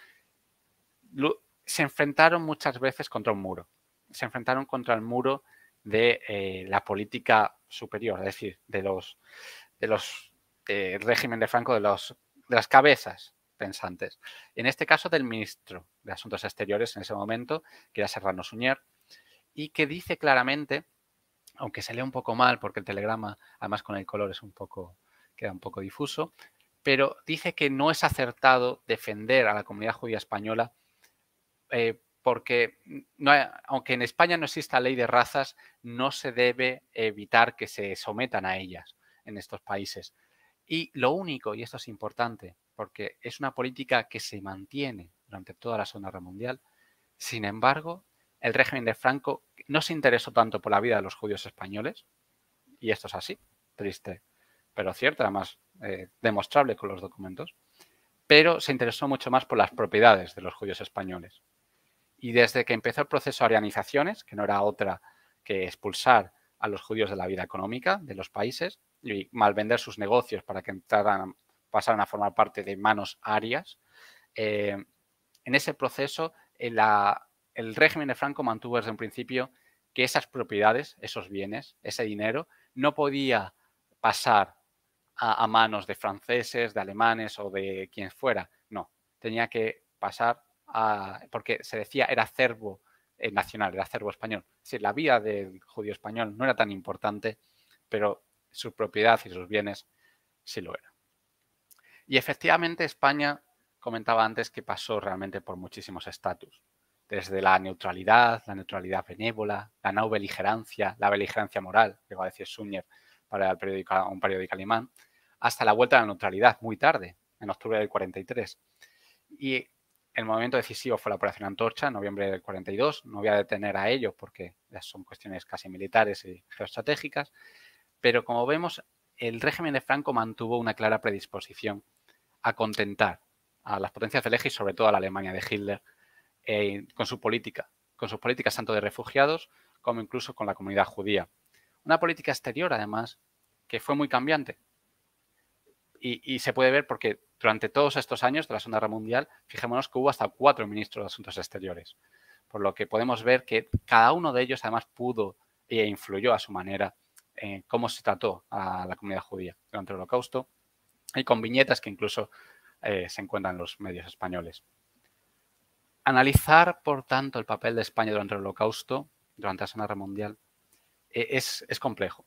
C: se enfrentaron muchas veces contra un muro. Se enfrentaron contra el muro de la política superior, es decir, del régimen de Franco, de las cabezas pensantes. En este caso del ministro de Asuntos Exteriores en ese momento, que era Serrano Suñer, y que dice claramente, aunque se lee un poco mal porque el telegrama, además con el color, queda un poco difuso, pero dice que no es acertado defender a la comunidad judía española porque aunque en España no exista ley de razas, no se debe evitar que se sometan a ellas en estos países. Y lo único, y esto es importante, porque es una política que se mantiene durante toda la Segunda Guerra Mundial, sin embargo, el régimen de Franco no se interesó tanto por la vida de los judíos españoles, y esto es así, triste, pero cierto, además demostrable con los documentos, pero se interesó mucho más por las propiedades de los judíos españoles. Y desde que empezó el proceso de arianizaciones, que no era otra que expulsar a los judíos de la vida económica de los países y malvender sus negocios para que pasaran a formar parte de manos arias, en ese proceso el régimen de Franco mantuvo desde un principio que esas propiedades, esos bienes, ese dinero, no podía pasar a manos de franceses, de alemanes o de quien fuera. No, tenía que pasar porque se decía era acervo nacional, era acervo español. Es decir, la vida del judío español no era tan importante, pero su propiedad y sus bienes sí lo era. Y efectivamente España, comentaba antes, que pasó realmente por muchísimos estatus. Desde la neutralidad benévola, la no beligerancia, la beligerancia moral, llegó a decir Suñer para un periódico alemán, hasta la vuelta a la neutralidad muy tarde, en octubre del 43. Y el momento decisivo fue la Operación Antorcha, en noviembre del 42. No voy a detener a ello porque son cuestiones casi militares y geoestratégicas, pero como vemos, el régimen de Franco mantuvo una clara predisposición a contentar a las potencias del eje y sobre todo a la Alemania de Hitler con sus políticas tanto de refugiados como incluso con la comunidad judía. Una política exterior, además, que fue muy cambiante. Y se puede ver porque durante todos estos años de la Segunda Guerra Mundial, fijémonos que hubo hasta 4 ministros de Asuntos Exteriores. Por lo que podemos ver que cada uno de ellos además pudo e influyó a su manera en cómo se trató a la comunidad judía durante el Holocausto, y con viñetas que incluso se encuentran en los medios españoles. Analizar, por tanto, el papel de España durante el Holocausto, durante la Segunda Guerra Mundial, es complejo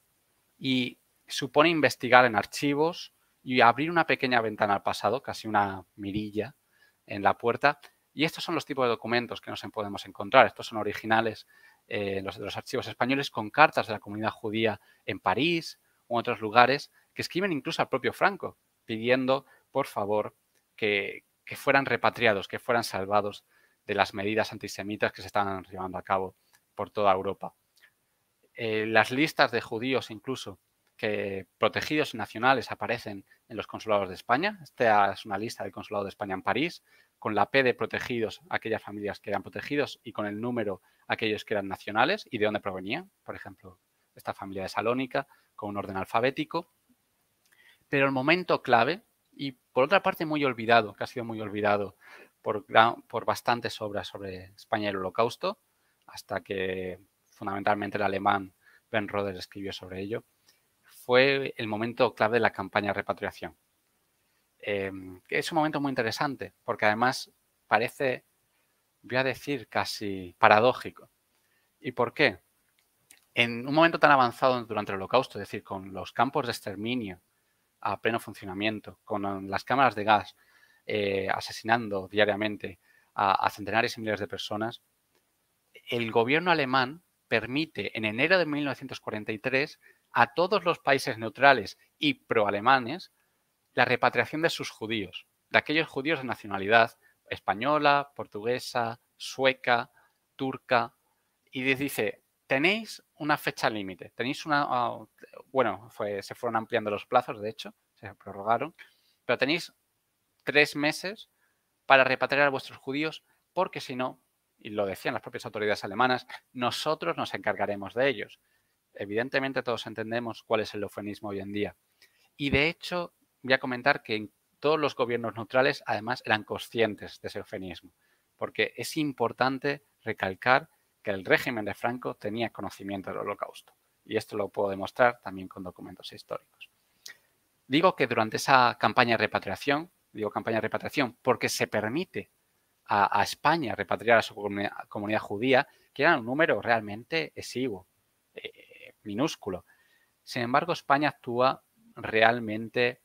C: y supone investigar en archivos y abrir una pequeña ventana al pasado, casi una mirilla en la puerta, Y estos son los tipos de documentos que nos podemos encontrar. Estos son originales de los archivos españoles con cartas de la comunidad judía en París u en otros lugares que escriben incluso al propio Franco pidiendo, por favor, que fueran repatriados, que fueran salvados de las medidas antisemitas que se estaban llevando a cabo por toda Europa. Las listas de judíos incluso que protegidos nacionales aparecen en los consulados de España. Esta es una lista del consulado de España en París, con la P de protegidos aquellas familias que eran protegidos y con el número aquellos que eran nacionales y de dónde provenían. Por ejemplo, esta familia de Salónica con un orden alfabético. Pero el momento clave, y por otra parte muy olvidado, que ha sido muy olvidado por bastantes obras sobre España y el Holocausto, hasta que fundamentalmente el alemán Ben Roder escribió sobre ello, fue el momento clave de la campaña de repatriación. Es un momento muy interesante, porque además parece, voy a decir, casi paradójico. ¿Y por qué? En un momento tan avanzado durante el Holocausto, es decir, con los campos de exterminio a pleno funcionamiento, con las cámaras de gas asesinando diariamente a centenares y miles de personas, el gobierno alemán permite en enero de 1943 a todos los países neutrales y proalemanes la repatriación de sus judíos, de aquellos judíos de nacionalidad española, portuguesa, sueca, turca, y les dice, tenéis una fecha límite, tenéis una... bueno, se fueron ampliando los plazos, de hecho, se prorrogaron, pero tenéis 3 meses para repatriar a vuestros judíos, porque si no, y lo decían las propias autoridades alemanas, nosotros nos encargaremos de ellos. Evidentemente todos entendemos cuál es el eufemismo hoy en día. Y de hecho, voy a comentar que todos los gobiernos neutrales además eran conscientes de ese eufemismo, porque es importante recalcar que el régimen de Franco tenía conocimiento del Holocausto. Y esto lo puedo demostrar también con documentos históricos. Digo que durante esa campaña de repatriación, digo campaña de repatriación porque se permite a España repatriar a su comunidad judía, que era un número realmente exiguo, minúsculo. Sin embargo, España actúa realmente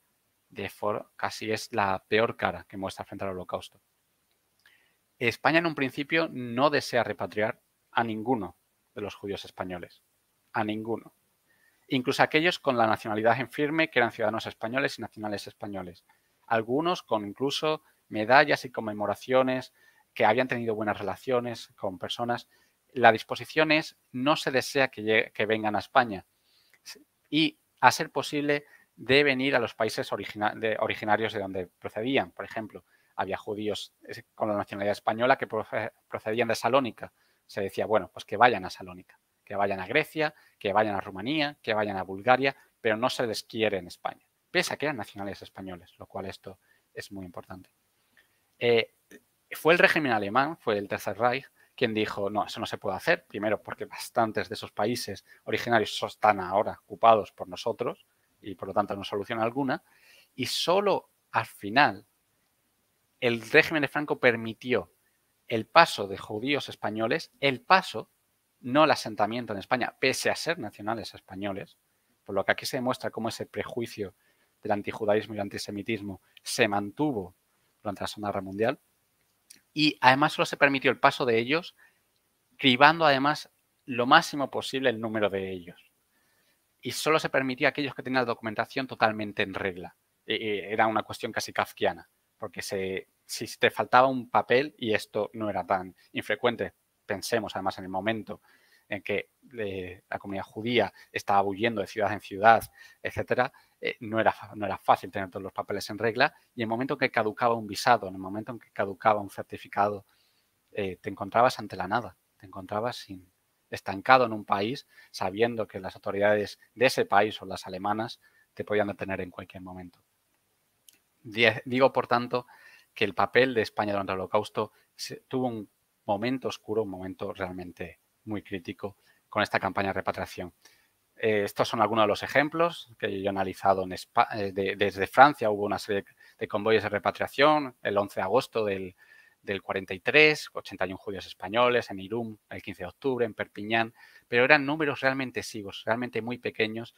C: casi es la peor cara que muestra frente al Holocausto. España en un principio no desea repatriar a ninguno de los judíos españoles, a ninguno. Incluso aquellos con la nacionalidad en firme que eran ciudadanos españoles y nacionales españoles. Algunos con incluso medallas y conmemoraciones que habían tenido buenas relaciones con personas. La disposición es, no se desea que vengan a España y, a ser posible, deben ir a los países originarios de donde procedían. Por ejemplo, había judíos con la nacionalidad española que procedían de Salónica. Se decía, bueno, pues que vayan a Salónica, que vayan a Grecia, que vayan a Rumanía, que vayan a Bulgaria, pero no se les quiere en España, pese a que eran nacionales españoles, lo cual esto es muy importante. Fue el régimen alemán, fue el Tercer Reich, quien dijo, no, eso no se puede hacer, primero porque bastantes de esos países originarios están ahora ocupados por nosotros y por lo tanto no solución alguna, y solo al final el régimen de Franco permitió el paso de judíos españoles, el paso, no el asentamiento en España, pese a ser nacionales españoles, por lo que aquí se demuestra cómo ese prejuicio del antijudaísmo y el antisemitismo se mantuvo durante la Segunda Guerra Mundial, y además solo se permitió el paso de ellos, cribando además lo máximo posible el número de ellos. Y solo se permitía a aquellos que tenían la documentación totalmente en regla. Era una cuestión casi kafkiana, porque si te faltaba un papel, y esto no era tan infrecuente, pensemos además en el momento en que la comunidad judía estaba huyendo de ciudad en ciudad, etcétera, no era fácil tener todos los papeles en regla, y en el momento en que caducaba un visado, en el momento en que caducaba un certificado, te encontrabas ante la nada, te encontrabas estancado en un país, sabiendo que las autoridades de ese país o las alemanas te podían detener en cualquier momento. Digo, por tanto, que el papel de España durante el Holocausto tuvo un momento oscuro, un momento realmente muy crítico con esta campaña de repatriación. Estos son algunos de los ejemplos que yo he analizado en España. Desde Francia hubo una serie de convoyes de repatriación el 11 de agosto del 43, 81 judíos españoles, en Irún el 15 de octubre, en Perpiñán, pero eran números realmente exiguos, realmente muy pequeños,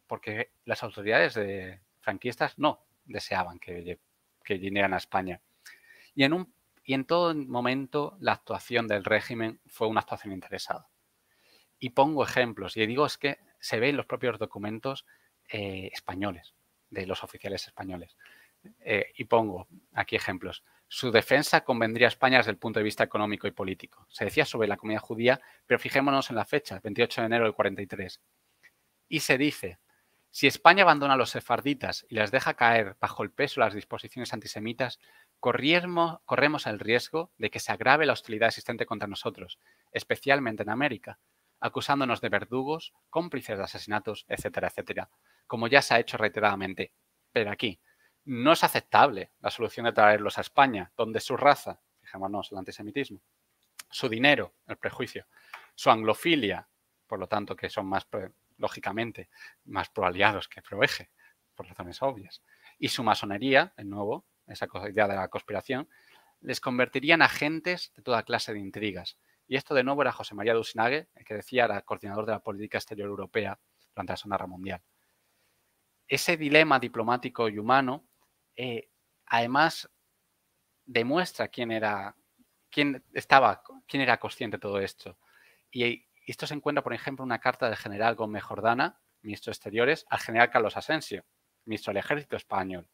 C: porque las autoridades franquistas no deseaban que vinieran a España. Y Y en todo momento la actuación del régimen fue una actuación interesada. Y pongo ejemplos, y digo, es que se ve en los propios documentos españoles, de los oficiales españoles. Y pongo aquí ejemplos. Su defensa convendría a España desde el punto de vista económico y político. Se decía sobre la comunidad judía, pero fijémonos en la fecha, 28 de enero del 43. Y se dice, si España abandona a los sefarditas y les deja caer bajo el peso de las disposiciones antisemitas, corremos el riesgo de que se agrave la hostilidad existente contra nosotros, especialmente en América, acusándonos de verdugos, cómplices de asesinatos, etcétera, etcétera, como ya se ha hecho reiteradamente. Pero aquí, no es aceptable la solución de traerlos a España, donde su raza, fijémonos, el antisemitismo, su dinero, el prejuicio, su anglofilia, por lo tanto que son más, lógicamente, más pro-aliados que pro-eje, por razones obvias, y su masonería, de nuevo, esa idea de la conspiración, les convertiría en agentes de toda clase de intrigas. Y esto de nuevo era José María de Usinague, el que decía era coordinador de la política exterior europea durante la Segunda Guerra Mundial. Ese dilema diplomático y humano, además, demuestra quién era consciente de todo esto. Y esto se encuentra, por ejemplo, en una carta del general Gómez Jordana, ministro de Exteriores, al general Carlos Asensio, ministro del Ejército español.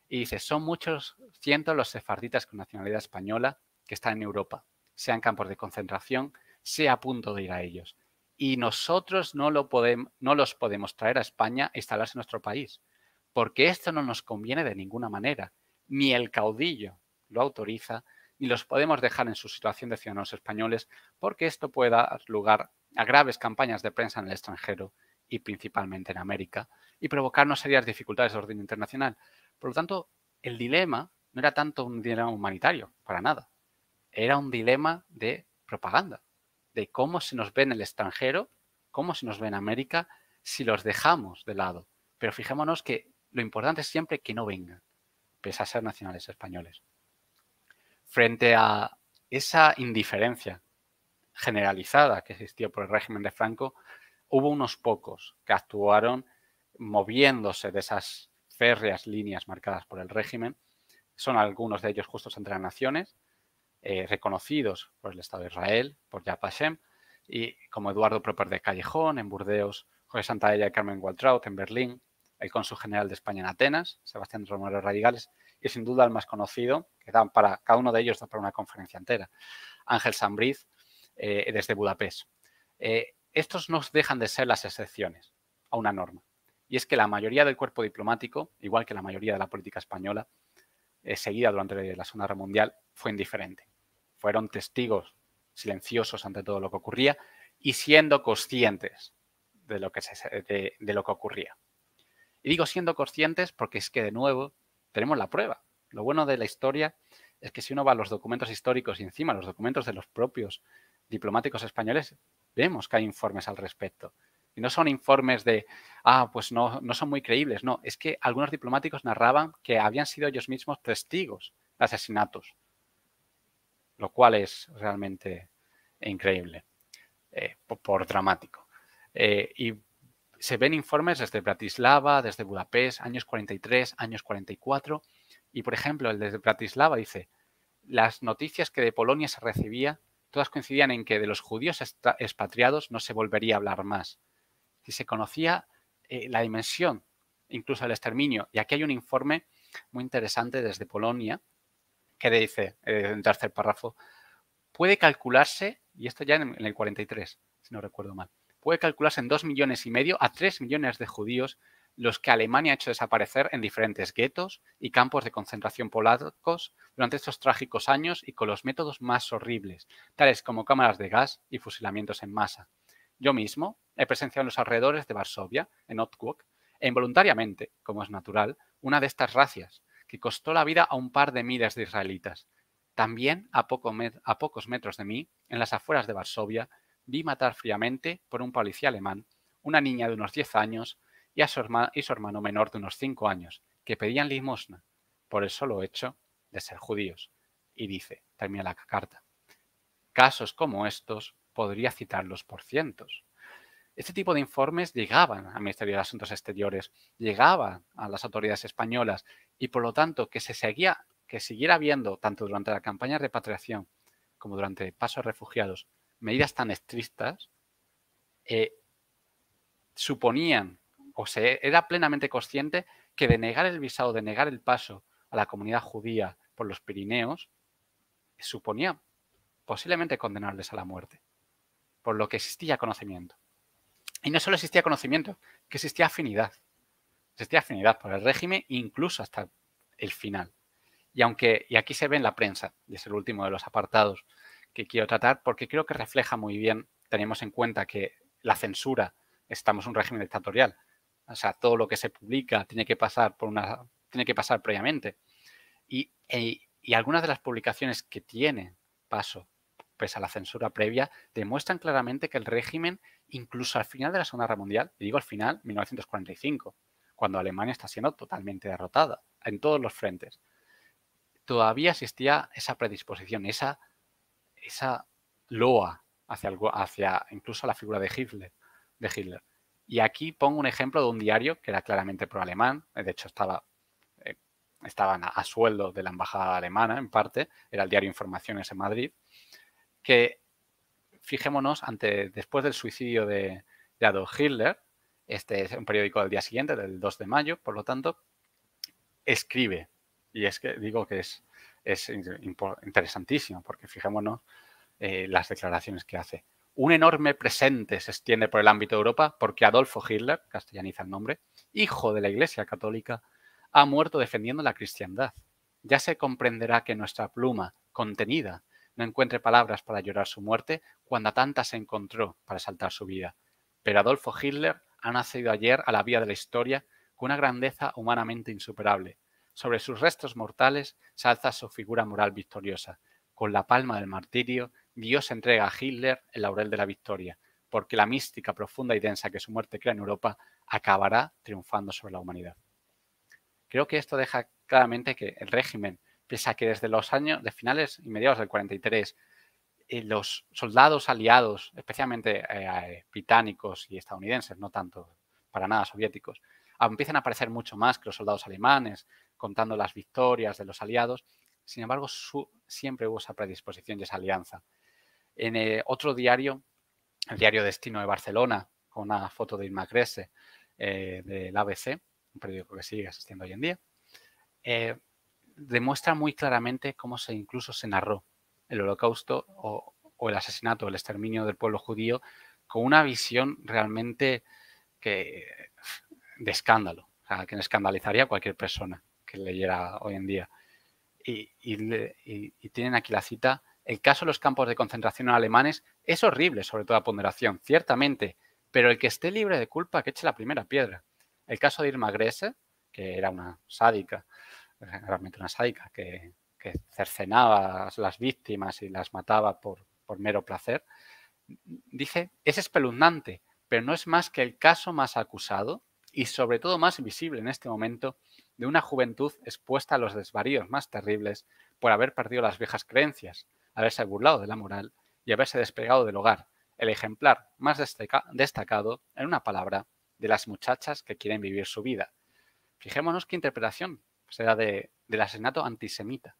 C: Y dice, son muchos cientos los sefarditas con nacionalidad española que están en Europa, sea en campos de concentración, sea a punto de ir a ellos. Y nosotros no los podemos traer a España e instalarse en nuestro país, porque esto no nos conviene de ninguna manera. Ni el caudillo lo autoriza, ni los podemos dejar en su situación de ciudadanos españoles, porque esto puede dar lugar a graves campañas de prensa en el extranjero y principalmente en América, y provocarnos serias dificultades de orden internacional. Por lo tanto, el dilema no era tanto un dilema humanitario, para nada. Era un dilema de propaganda, de cómo se nos ve en el extranjero, cómo se nos ve en América, si los dejamos de lado. Pero fijémonos que lo importante es siempre que no vengan, pese a ser nacionales españoles. Frente a esa indiferencia generalizada que existió por el régimen de Franco, hubo unos pocos que actuaron moviéndose de esas férreas líneas marcadas por el régimen. Son algunos de ellos justos entre las naciones, reconocidos por el Estado de Israel, por Yad Vashem, y como Eduardo Proper de Callejón en Burdeos, José Santaella y Carmen Waltraud en Berlín, el cónsul general de España en Atenas, Sebastián Romero Radigales, y sin duda el más conocido, que dan para cada uno de ellos da para una conferencia entera, Ángel Sambriz, desde Budapest. Estos no dejan de ser las excepciones a una norma. Y es que la mayoría del cuerpo diplomático, igual que la mayoría de la política española, seguida durante la Segunda Guerra Mundial, fue indiferente. Fueron testigos silenciosos ante todo lo que ocurría y siendo conscientes de lo que ocurría. Y digo siendo conscientes porque es que, de nuevo, tenemos la prueba. Lo bueno de la historia es que si uno va a los documentos históricos y encima los documentos de los propios diplomáticos españoles, vemos que hay informes al respecto. Y no son informes de, pues no son muy creíbles. No, es que algunos diplomáticos narraban que habían sido ellos mismos testigos de asesinatos, lo cual es realmente increíble, por dramático. Y se ven informes desde Bratislava, desde Budapest, años 43, años 44. Y, por ejemplo, el de Bratislava dice, las noticias que de Polonia se recibía, todas coincidían en que de los judíos expatriados no se volvería a hablar más. Si se conocía la dimensión, incluso el exterminio. Y aquí hay un informe muy interesante desde Polonia que dice, en el tercer párrafo, puede calcularse, y esto ya en el 43, si no recuerdo mal, puede calcularse en 2,5 millones a 3 millones de judíos los que Alemania ha hecho desaparecer en diferentes guetos y campos de concentración polacos durante estos trágicos años y con los métodos más horribles, tales como cámaras de gas y fusilamientos en masa. Yo mismo he presenciado en los alrededores de Varsovia, en Otwock, e involuntariamente, como es natural, una de estas razias, que costó la vida a un par de miles de israelitas. También, a pocos metros de mí, en las afueras de Varsovia, vi matar fríamente por un policía alemán una niña de unos 10 años y su hermano menor de unos 5 años, que pedían limosna por el solo hecho de ser judíos. Y dice, termina la carta, casos como estos podría citarlos por cientos. Este tipo de informes llegaban al Ministerio de Asuntos Exteriores, llegaban a las autoridades españolas y por lo tanto que que siguiera habiendo, tanto durante la campaña de repatriación como durante el paso de refugiados, medidas tan estrictas, suponían, o se era plenamente consciente que de negar el visado, de negar el paso a la comunidad judía por los Pirineos, suponía posiblemente condenarles a la muerte, por lo que existía conocimiento. Y no solo existía conocimiento, que existía afinidad. Existía afinidad por el régimen incluso hasta el final. Y aquí se ve en la prensa, y es el último de los apartados que quiero tratar, porque creo que refleja muy bien, tenemos en cuenta que la censura, estamos en un régimen dictatorial, o sea, todo lo que se publica tiene que pasar previamente. Y algunas de las publicaciones que tienen paso, pese a la censura previa, demuestran claramente que el régimen, incluso al final de la Segunda Guerra Mundial, y digo al final, 1945, cuando Alemania está siendo totalmente derrotada en todos los frentes, todavía existía esa predisposición, esa loa hacia incluso la figura de Hitler. Y aquí pongo un ejemplo de un diario que era claramente pro-alemán, de hecho estaban a sueldo de la embajada alemana, en parte, era el diario Informaciones en Madrid, que, fijémonos, después del suicidio de Adolf Hitler, este es un periódico del día siguiente, del 2 de mayo, por lo tanto, escribe, y es que digo que es interesantísimo, porque fijémonos las declaraciones que hace. Un enorme presente se extiende por el ámbito de Europa porque Adolfo Hitler, castellaniza el nombre, hijo de la Iglesia Católica, ha muerto defendiendo la cristiandad. Ya se comprenderá que nuestra pluma, contenida, no encuentre palabras para llorar su muerte cuando a tantas se encontró para exaltar su vida. Pero Adolfo Hitler ha nacido ayer a la vía de la historia con una grandeza humanamente insuperable. Sobre sus restos mortales se alza su figura moral victoriosa. Con la palma del martirio, Dios entrega a Hitler el laurel de la victoria, porque la mística profunda y densa que su muerte crea en Europa acabará triunfando sobre la humanidad. Creo que esto deja claramente que el régimen, pese a que desde los años de finales y mediados del 43, los soldados aliados, especialmente británicos y estadounidenses, no tanto para nada soviéticos, empiezan a aparecer mucho más que los soldados alemanes, contando las victorias de los aliados. Sin embargo, siempre hubo esa predisposición y esa alianza. En otro diario, el diario Destino de Barcelona, con una foto de Irma Grese del ABC, un periódico que sigue existiendo hoy en día, demuestra muy claramente cómo incluso se narró el Holocausto o el asesinato, el exterminio del pueblo judío con una visión realmente de escándalo, o sea, que escandalizaría a cualquier persona que leyera hoy en día. Y tienen aquí la cita: el caso de los campos de concentración alemanes es horrible sobre toda ponderación, ciertamente, pero el que esté libre de culpa que eche la primera piedra. El caso de Irma Grese, que era una sádica, realmente una sádica, que cercenaba a las víctimas y las mataba por mero placer, dice, es espeluznante, pero no es más que el caso más acusado y sobre todo más visible en este momento de una juventud expuesta a los desvaríos más terribles por haber perdido las viejas creencias, haberse burlado de la moral y haberse despegado del hogar, el ejemplar más destacado, en una palabra, de las muchachas que quieren vivir su vida. Fijémonos qué interpretación será del asesinato antisemita,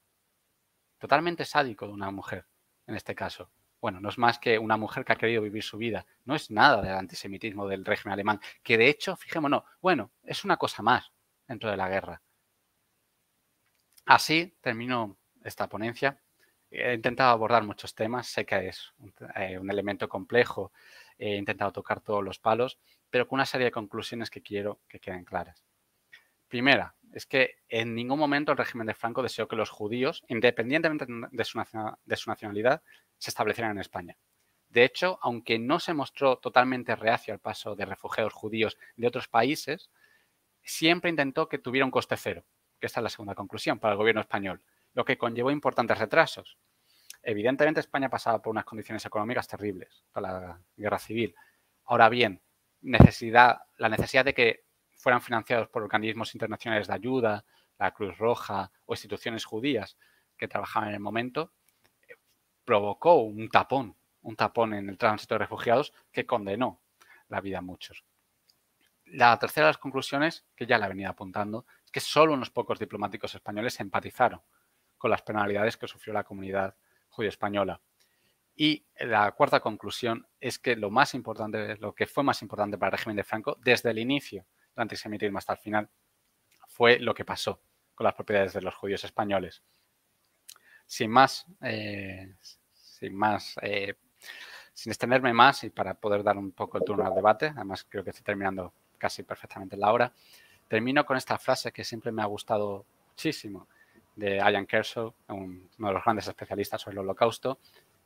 C: totalmente sádico de una mujer, en este caso. Bueno, no es más que una mujer que ha querido vivir su vida. No es nada del antisemitismo del régimen alemán, que de hecho, fijémonos, bueno, es una cosa más dentro de la guerra. Así termino esta ponencia. He intentado abordar muchos temas, sé que es un elemento complejo, he intentado tocar todos los palos, pero con una serie de conclusiones que quiero que queden claras. Primera, es que en ningún momento el régimen de Franco deseó que los judíos, independientemente de su nacionalidad, se establecieran en España. De hecho, aunque no se mostró totalmente reacio al paso de refugiados judíos de otros países, siempre intentó que tuviera un coste cero, que esta es la segunda conclusión para el gobierno español, lo que conllevó importantes retrasos. Evidentemente, España pasaba por unas condiciones económicas terribles para la guerra civil. Ahora bien, la necesidad de que fueran financiados por organismos internacionales de ayuda, la Cruz Roja o instituciones judías que trabajaban en el momento, provocó un tapón en el tránsito de refugiados que condenó la vida a muchos. La tercera de las conclusiones, que ya la venía apuntando, es que solo unos pocos diplomáticos españoles empatizaron con las penalidades que sufrió la comunidad judía española. Y la cuarta conclusión es que lo que fue más importante para el régimen de Franco desde el inicio del antisemitismo hasta el final fue lo que pasó con las propiedades de los judíos españoles. Sin extenderme más y para poder dar un poco el turno al debate, además creo que estoy terminando casi perfectamente la hora, termino con esta frase que siempre me ha gustado muchísimo de Ian Kershaw, uno de los grandes especialistas sobre el Holocausto,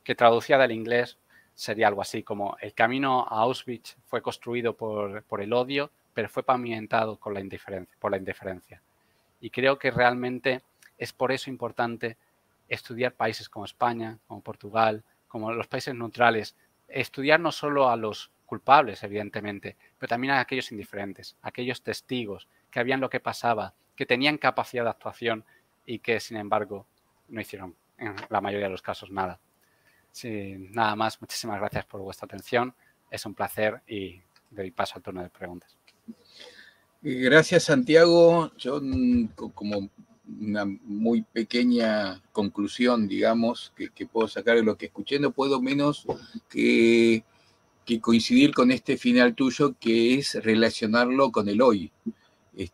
C: que traducida del inglés sería algo así como: el camino a Auschwitz fue construido por el odio, pero fue pavimentado por la indiferencia. Y creo que realmente es por eso importante estudiar países como España, como Portugal, como los países neutrales, estudiar no solo a los culpables, evidentemente, pero también a aquellos indiferentes, a aquellos testigos que habían lo que pasaba, que tenían capacidad de actuación y que, sin embargo, no hicieron en la mayoría de los casos nada. Sin nada más, muchísimas gracias por vuestra atención. Es un placer y doy paso al turno de preguntas.
A: Gracias, Santiago. Yo, como una muy pequeña conclusión, digamos, que puedo sacar de lo que escuché, no puedo menos que coincidir con este final tuyo, que es relacionarlo con el hoy.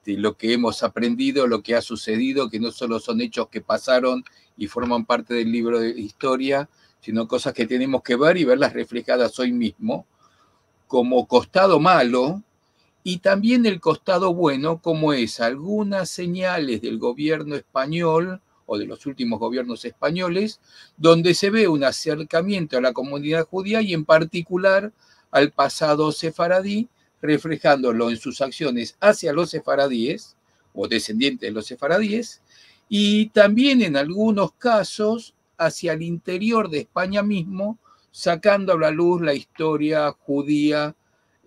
A: Lo que hemos aprendido, lo que ha sucedido, que no solo son hechos que pasaron y forman parte del libro de historia, sino cosas que tenemos que ver y verlas reflejadas hoy mismo, como costado malo, y también el costado bueno, como es algunas señales del gobierno español o de los últimos gobiernos españoles, donde se ve un acercamiento a la comunidad judía y en particular al pasado sefaradí, reflejándolo en sus acciones hacia los sefaradíes o descendientes de los sefaradíes, y también en algunos casos hacia el interior de España mismo, sacando a la luz la historia judía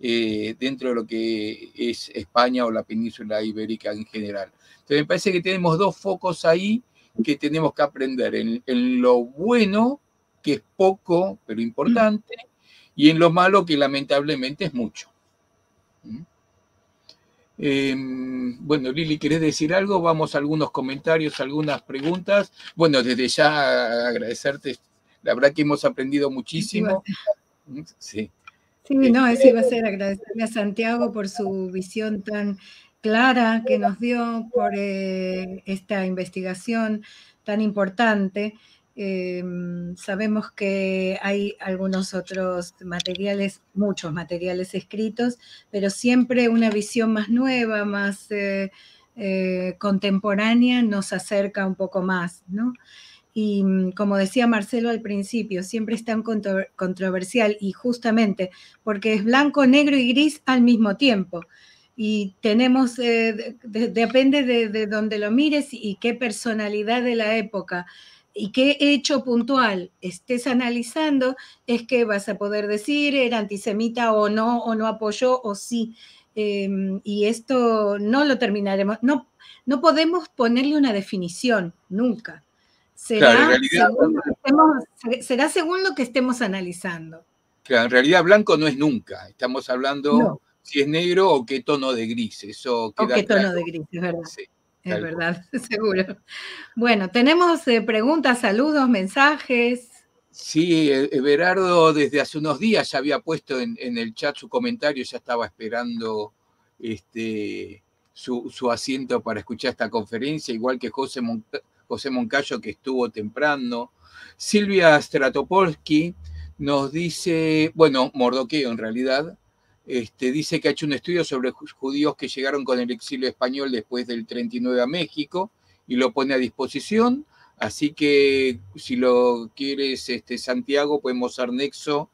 A: dentro de lo que es España o la península ibérica en general. Entonces me parece que tenemos dos focos ahí que tenemos que aprender, en lo bueno, que es poco pero importante, y en lo malo, que lamentablemente es mucho. Bueno, Lili, ¿querés decir algo? Vamos a algunos comentarios, algunas preguntas. Bueno, desde ya agradecerte, la verdad que hemos aprendido muchísimo. Sí.
B: Sí, no, eso iba a ser agradecerle a Santiago por su visión tan clara que nos dio, por esta investigación tan importante. Sabemos que hay algunos otros materiales, muchos materiales escritos, pero siempre una visión más nueva, más contemporánea nos acerca un poco más, ¿no? Y como decía Marcelo al principio, siempre es tan controversial, y justamente porque es blanco, negro y gris al mismo tiempo. Y tenemos, depende de donde lo mires y qué personalidad de la época y qué hecho puntual estés analizando, es que vas a poder decir era antisemita o no apoyó o sí. Y esto no lo terminaremos, no podemos ponerle una definición, nunca. Será,
A: claro, en realidad,
B: será según lo que estemos analizando.
A: Claro, en realidad blanco no es nunca. Estamos hablando si es negro o qué tono de gris. Eso queda
B: o qué tono
A: claro.
B: de gris, es verdad.
A: Sí,
B: es verdad, seguro. Bueno, tenemos preguntas, saludos, mensajes.
A: Sí, Everardo desde hace unos días ya había puesto en el chat su comentario, ya estaba esperando su asiento para escuchar esta conferencia, igual que José Moncayo, que estuvo temprano. Silvia Stratopolsky nos dice, bueno, Mordoqueo en realidad, dice que ha hecho un estudio sobre judíos que llegaron con el exilio español después del 39 a México y lo pone a disposición. Así que si lo quieres, Santiago, podemos ser nexo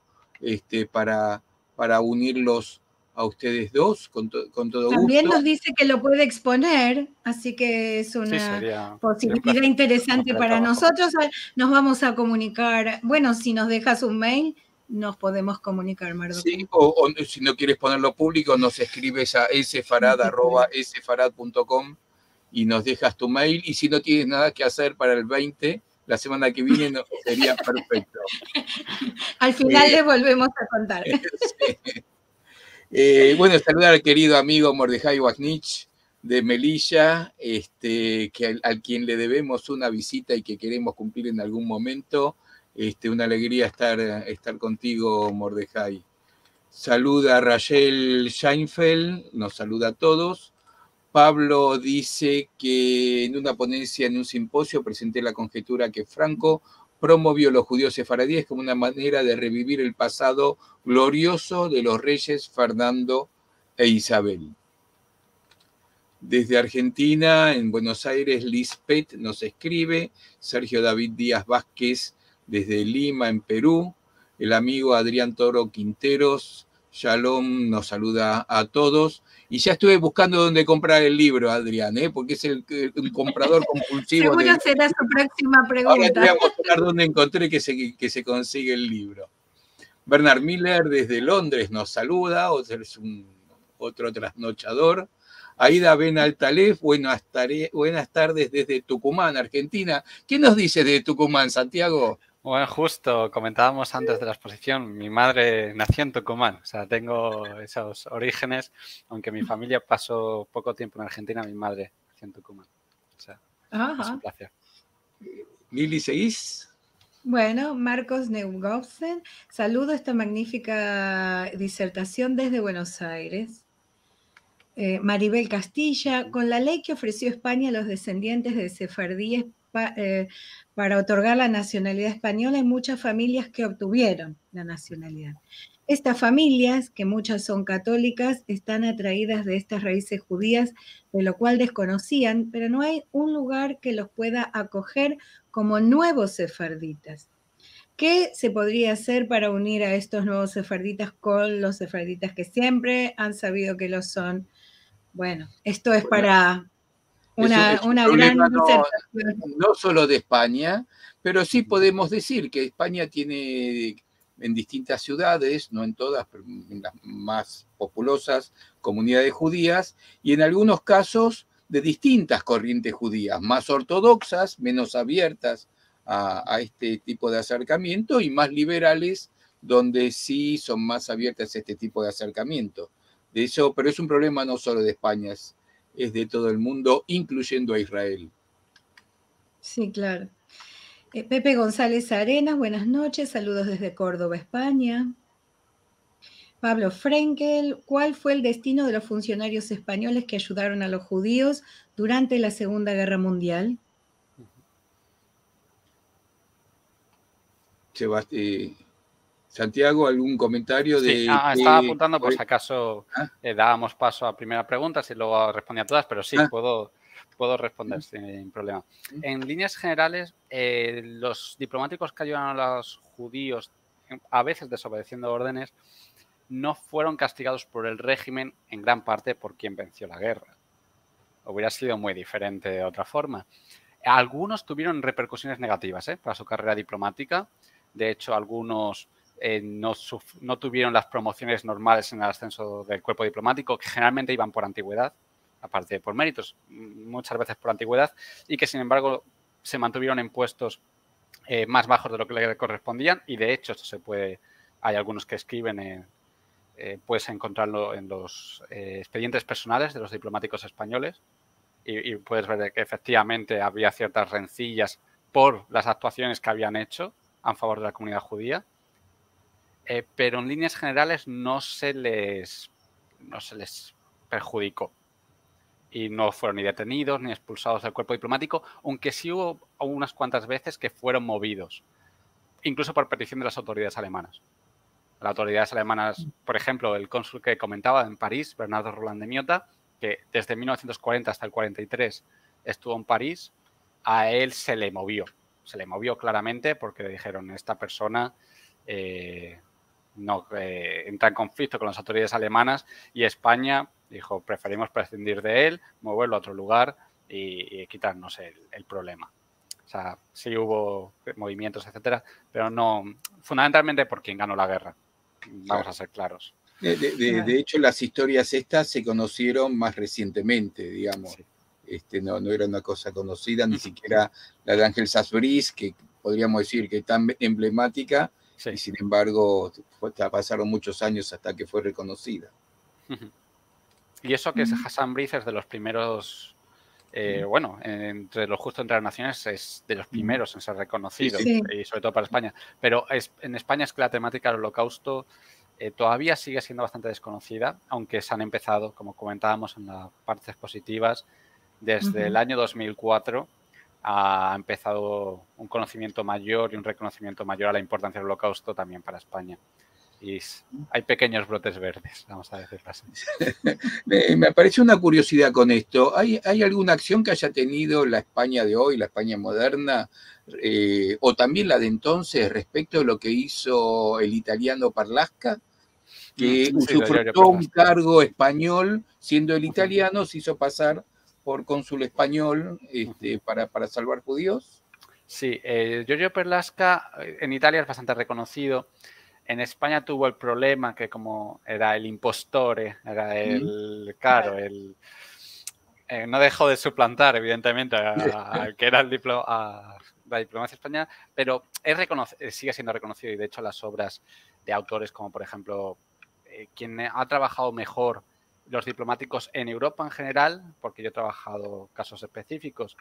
A: para unirlos a ustedes dos con todo gusto.
B: También nos dice que lo puede exponer, así que es una posibilidad interesante para nosotros. Nos vamos a comunicar, bueno, si nos dejas un mail, nos podemos comunicar, Mardoqueo.
A: Sí, o si no quieres ponerlo público, nos escribes a sfarad@sfarad.com y nos dejas tu mail, y si no tienes nada que hacer para el 20, la semana que viene sería perfecto.
B: Al final les volvemos a contar.
A: Sí. Bueno, saludar al querido amigo Mordejai Wagnich, de Melilla, que al quien le debemos una visita y que queremos cumplir en algún momento. Una alegría estar contigo, Mordejai. Saluda a Rachel Scheinfeld, nos saluda a todos. Pablo dice que en una ponencia en un simposio presenté la conjetura que Franco promovió a los judíos sefaradíes como una manera de revivir el pasado glorioso de los reyes Fernando e Isabel. Desde Argentina, en Buenos Aires, Lisbeth nos escribe, Sergio David Díaz Vázquez desde Lima, en Perú, el amigo Adrián Toro Quinteros, Shalom, nos saluda a todos. Y ya estuve buscando dónde comprar el libro, Adrián, porque es un comprador compulsivo.
B: Seguro será su próxima pregunta.
A: Ahora te voy a mostrar dónde encontré que se consigue el libro. Bernard Miller desde Londres nos saluda, es otro trasnochador. Aida Ben Altalef, buenas tardes desde Tucumán, Argentina. ¿Qué nos dice de Tucumán, Santiago?
C: Bueno, justo comentábamos antes de la exposición, mi madre nació en Tucumán, o sea, tengo esos orígenes, aunque mi familia pasó poco tiempo en Argentina, mi madre nació en Tucumán. O sea, es un placer.
A: Lili, ¿seguís?
B: Bueno, Marcos Neugovsen, saludo esta magnífica disertación desde Buenos Aires. Maribel Castilla, con la ley que ofreció España a los descendientes de sefardíes para otorgar la nacionalidad española, hay muchas familias que obtuvieron la nacionalidad. Estas familias, que muchas son católicas, están atraídas de estas raíces judías, de lo cual desconocían, pero no hay un lugar que los pueda acoger como nuevos sefarditas. ¿Qué se podría hacer para unir a estos nuevos sefarditas con los sefarditas que siempre han sabido que lo son? Bueno, esto es para una gran disertación.
A: No solo de España, pero sí podemos decir que España tiene en distintas ciudades, no en todas, pero en las más populosas, comunidades judías, y en algunos casos de distintas corrientes judías, más ortodoxas, menos abiertas a este tipo de acercamiento, y más liberales, donde sí son más abiertas a este tipo de acercamiento. De eso, pero es un problema no solo de España, es de todo el mundo, incluyendo a Israel.
B: Sí, claro. Pepe González Arenas, buenas noches, saludos desde Córdoba, España. Pablo Frenkel, ¿cuál fue el destino de los funcionarios españoles que ayudaron a los judíos durante la Segunda Guerra Mundial?
A: Santiago, ¿algún comentario?
C: Sí, estaba apuntando por si acaso dábamos paso a primera pregunta, si luego respondía a todas, pero sí, puedo responder sin problema. En líneas generales, los diplomáticos que ayudaron a los judíos, a veces desobedeciendo órdenes, no fueron castigados por el régimen en gran parte por quien venció la guerra. Hubiera sido muy diferente de otra forma. Algunos tuvieron repercusiones negativas para su carrera diplomática. De hecho, algunos no tuvieron las promociones normales en el ascenso del cuerpo diplomático, que generalmente iban por antigüedad, aparte de por méritos, muchas veces por antigüedad, y que sin embargo se mantuvieron en puestos más bajos de lo que le correspondían, y de hecho esto hay algunos que escriben, puedes encontrarlo en los expedientes personales de los diplomáticos españoles, y puedes ver que efectivamente había ciertas rencillas por las actuaciones que habían hecho a favor de la comunidad judía, pero en líneas generales no se les perjudicó y no fueron ni detenidos ni expulsados del cuerpo diplomático, aunque sí hubo unas cuantas veces que fueron movidos, incluso por petición de las autoridades alemanas. Las autoridades alemanas, por ejemplo, el cónsul que comentaba en París, Bernardo Roland de Miota, que desde 1940 hasta el 43 estuvo en París, a él se le movió claramente porque le dijeron, esta persona entra en conflicto con las autoridades alemanas, y España dijo, preferimos prescindir de él, moverlo a otro lugar y quitarnos el problema. O sea, sí hubo movimientos, etcétera, pero no fundamentalmente por quien ganó la guerra. Vamos a ser claros.
A: De hecho, las historias estas se conocieron más recientemente, digamos. Sí. No era una cosa conocida, ni siquiera la de Ángel Sassbris, que podríamos decir que es tan emblemática, sí. Y sin embargo pasaron muchos años hasta que fue reconocida.
C: Y eso que Hassan Briz es de los primeros, bueno, entre los justos entre las naciones es de los primeros en ser reconocido, y sobre todo para España. Pero en España es que la temática del Holocausto todavía sigue siendo bastante desconocida, aunque se han empezado, como comentábamos en las partes positivas, desde el año 2004 ha empezado un conocimiento mayor y un reconocimiento mayor a la importancia del Holocausto también para España. Y hay pequeños brotes verdes, vamos a decirlo así.
A: Me apareció una curiosidad con esto. ¿Hay alguna acción que haya tenido la España de hoy, la España moderna, o también la de entonces, respecto de lo que hizo el italiano Parlasca, que usufructó un cargo español, siendo el italiano, se hizo pasar por cónsul español para salvar judíos?
C: Sí, Giorgio Perlasca en Italia es bastante reconocido. En España tuvo el problema que como era el impostore, era el caro, no dejó de suplantar, evidentemente, al que era la diplomacia española, pero sigue siendo reconocido, y de hecho las obras de autores como, por ejemplo, quien ha trabajado mejor los diplomáticos en Europa en general, porque yo he trabajado casos específicos,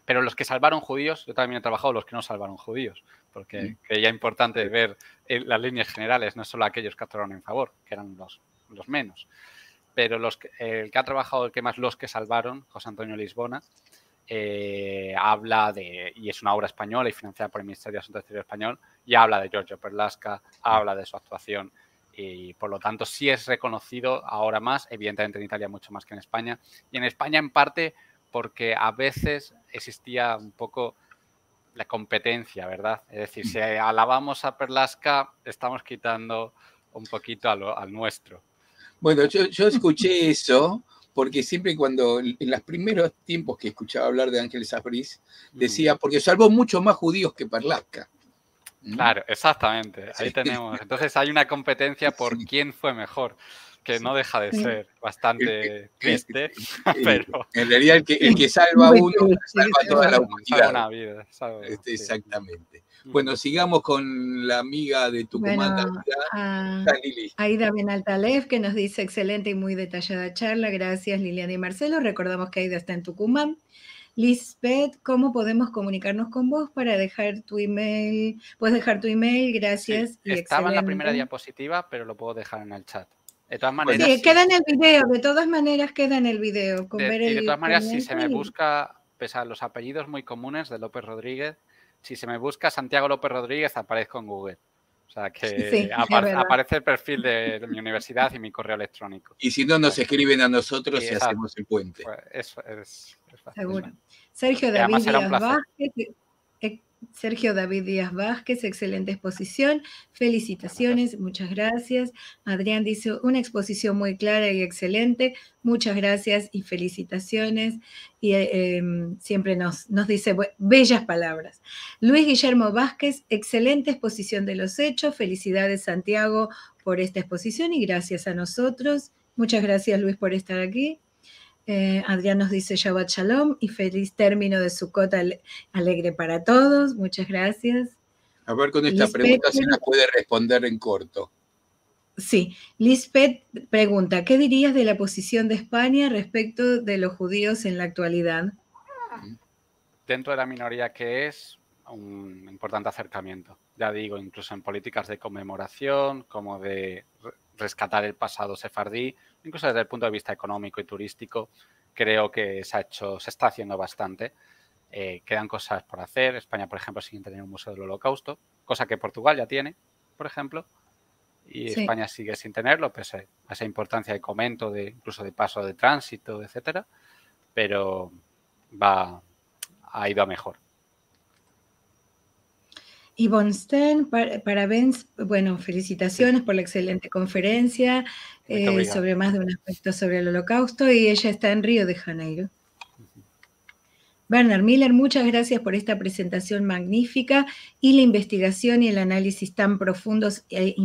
C: pero los que salvaron judíos, yo también he trabajado los que no salvaron judíos, porque creía importante ver las líneas generales, no solo aquellos que actuaron en favor, que eran los menos. Pero el que ha trabajado, el que más los que salvaron, José Antonio Lisbona, habla de, y es una obra española y financiada por el Ministerio de Asuntos Exteriores español, y habla de Giorgio Perlasca, habla de su actuación, y por lo tanto sí es reconocido ahora más, evidentemente en Italia mucho más que en España, y en España en parte porque a veces existía un poco la competencia, ¿verdad? Es decir, si alabamos a Perlasca, estamos quitando un poquito al nuestro.
A: Bueno, yo escuché eso porque siempre cuando, en los primeros tiempos que escuchaba hablar de Ángel Sabriz, decía, porque salvó mucho más judíos que Perlasca.
C: Claro, exactamente. Ahí tenemos. Entonces hay una competencia por quién fue mejor, que no deja de ser bastante triste, pero...
A: En realidad el que salva a uno, salva a toda la humanidad.
C: Salva una vida.
A: Exactamente. Bueno, sigamos con la amiga de Tucumán,
B: Lili. Aida Benaltalef, que nos dice excelente y muy detallada charla. Gracias, Liliana y Marcelo. Recordamos que Aida está en Tucumán. Lisbeth, ¿cómo podemos comunicarnos con vos para dejar tu email? Puedes dejar tu email, gracias.
C: Sí, estaba en la primera diapositiva, pero lo puedo dejar en el chat. De todas maneras,
B: sí, queda en el video, de todas maneras queda en el video.
C: De todas maneras, si se me busca, pese a los apellidos muy comunes de López Rodríguez, si se me busca Santiago López Rodríguez, aparezco en Google. O sea que aparece el perfil de mi universidad y mi correo electrónico.
A: Y si no, nos escriben a nosotros y hacemos el puente.
C: Pues eso es fácil.
B: Seguro. Sergio David Díaz Vázquez. Sergio David Díaz Vázquez, excelente exposición, felicitaciones, muchas gracias. Adrián dice, una exposición muy clara y excelente, muchas gracias y felicitaciones. Y siempre nos dice bellas palabras. Luis Guillermo Vázquez, excelente exposición de los hechos, felicidades Santiago por esta exposición y gracias a nosotros. Muchas gracias Luis por estar aquí. Adrián nos dice Shabbat Shalom y feliz término de Sukkot alegre para todos. Muchas gracias.
A: A ver, con esta pregunta se la puede responder en corto.
B: Sí. Lisbeth pregunta, ¿qué dirías de la posición de España respecto de los judíos en la actualidad?
C: Dentro de la minoría que es, un importante acercamiento. Ya digo, incluso en políticas de conmemoración, como de rescatar el pasado sefardí, incluso desde el punto de vista económico y turístico, creo que se está haciendo bastante. Quedan cosas por hacer. España, por ejemplo, sigue teniendo un museo del Holocausto, cosa que Portugal ya tiene, por ejemplo, y sí. España sigue sin tenerlo, pese a esa importancia que comento, incluso de paso de tránsito, etcétera, pero ha ido a mejor.
B: Yvonne Stern, parabéns, bueno, felicitaciones por la excelente conferencia sobre más de un aspecto sobre el Holocausto y ella está en Río de Janeiro. Bernard Miller, muchas gracias por esta presentación magnífica y la investigación y el análisis tan profundos e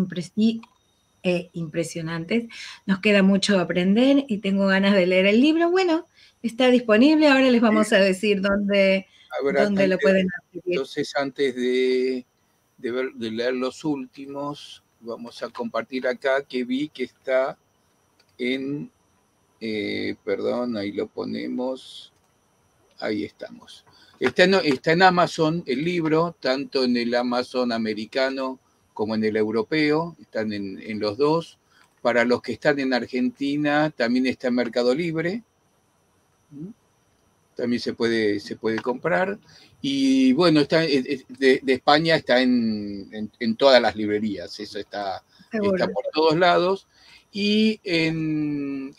B: impresionantes. Nos queda mucho aprender y tengo ganas de leer el libro. Bueno, está disponible, ahora les vamos a decir dónde lo pueden adquirir.
A: Entonces, antes de leer los últimos, vamos a compartir acá que vi que está en perdón, ahí lo ponemos. Ahí estamos. Está en Amazon el libro, tanto en el Amazon americano como en el europeo, están en los dos. Para los que están en Argentina, también está en Mercado Libre. También se puede comprar. Y bueno, de España está en todas las librerías, eso está por todos lados. Y en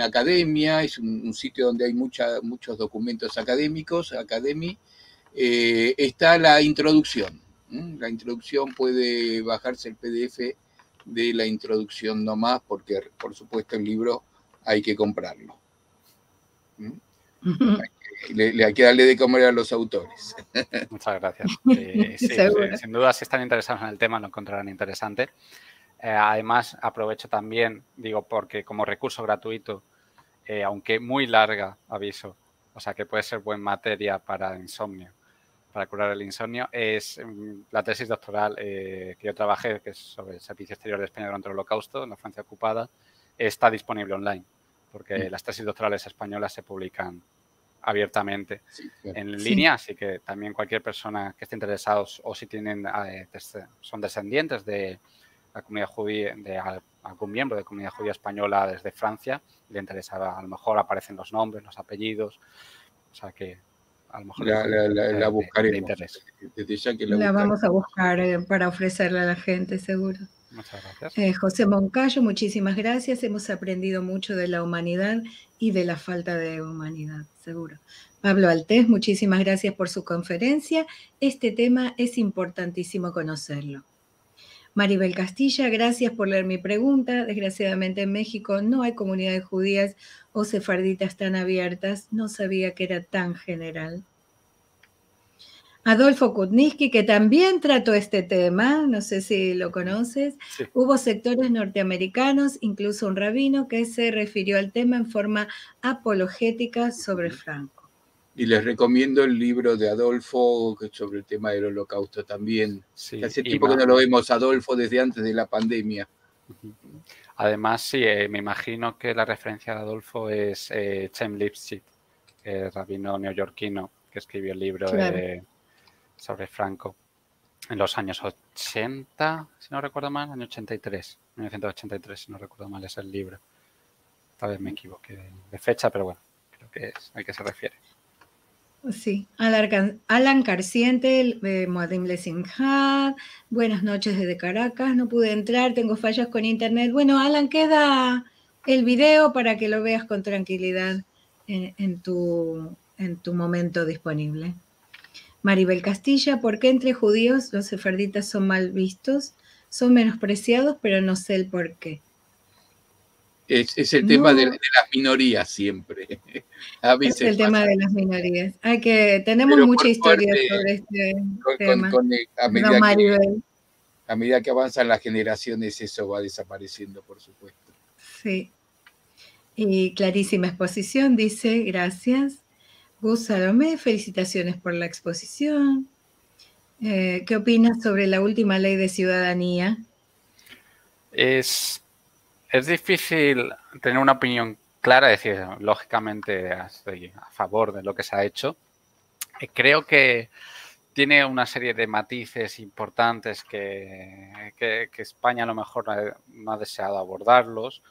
A: Academia, es un sitio donde hay muchos documentos académicos, está la introducción. La introducción puede bajarse el PDF de la introducción nomás, porque por supuesto el libro hay que comprarlo. Hay que darle de comer a los autores.
C: Muchas gracias. Sí, sin duda, si están interesados en el tema, lo encontrarán interesante. Además, aprovecho también, digo, porque como recurso gratuito, aunque muy larga, aviso, o sea que puede ser buena materia para insomnio, para curar el insomnio, es la tesis doctoral que yo trabajé, que es sobre el servicio exterior de España durante el Holocausto, en la Francia ocupada, está disponible online, porque las tesis doctorales españolas se publican abiertamente en línea, así que también cualquier persona que esté interesado o si son descendientes de la comunidad judía, de algún miembro de la comunidad judía española desde Francia, le interesará, a lo mejor aparecen los nombres, los apellidos, o sea que a lo mejor
A: la buscaremos.
C: De interés.
A: Desde ya que
B: la vamos a buscar para ofrecerla a la gente, seguro.
C: Muchas gracias.
B: José Moncayo, muchísimas gracias. Hemos aprendido mucho de la humanidad y de la falta de humanidad, seguro. Pablo Altés, muchísimas gracias por su conferencia. Este tema es importantísimo conocerlo. Maribel Castilla, gracias por leer mi pregunta. Desgraciadamente en México no hay comunidades judías o sefarditas tan abiertas. No sabía que era tan general. Adolfo Kutniski, que también trató este tema, no sé si lo conoces. Sí. Hubo sectores norteamericanos, incluso un rabino, que se refirió al tema en forma apologética sobre Franco.
A: Y les recomiendo el libro de Adolfo sobre el tema del Holocausto también. Sí, hace tiempo que no lo vemos, Adolfo, desde antes de la pandemia.
C: Además, sí, me imagino que la referencia de Adolfo es Chaim Lipschitz, rabino neoyorquino, que escribió el libro sobre Franco en los años 80, si no recuerdo mal, año 83, 1983, si no recuerdo mal, es el libro. Tal vez me equivoqué de fecha, pero bueno, creo que es al que se refiere.
B: Sí, Alan Carciente, Moadim Lesinghad, buenas noches desde Caracas, no pude entrar, tengo fallas con internet. Bueno, Alan, queda el video para que lo veas con tranquilidad en tu momento disponible. Maribel Castilla, ¿por qué entre judíos los sefarditas son mal vistos? Son menospreciados, pero no sé el por qué.
A: Es el tema de las minorías siempre. A veces
B: es el tema de las minorías. Tenemos mucha historia sobre este tema.
A: A medida que avanzan las generaciones, eso va desapareciendo, por supuesto.
B: Sí. Y clarísima exposición, dice, gracias. Gus Salomé, felicitaciones por la exposición. ¿Qué opinas sobre la última ley de ciudadanía?
C: Es difícil tener una opinión clara, es decir, lógicamente estoy a favor de lo que se ha hecho. Creo que tiene una serie de matices importantes que España a lo mejor no ha deseado abordarlos.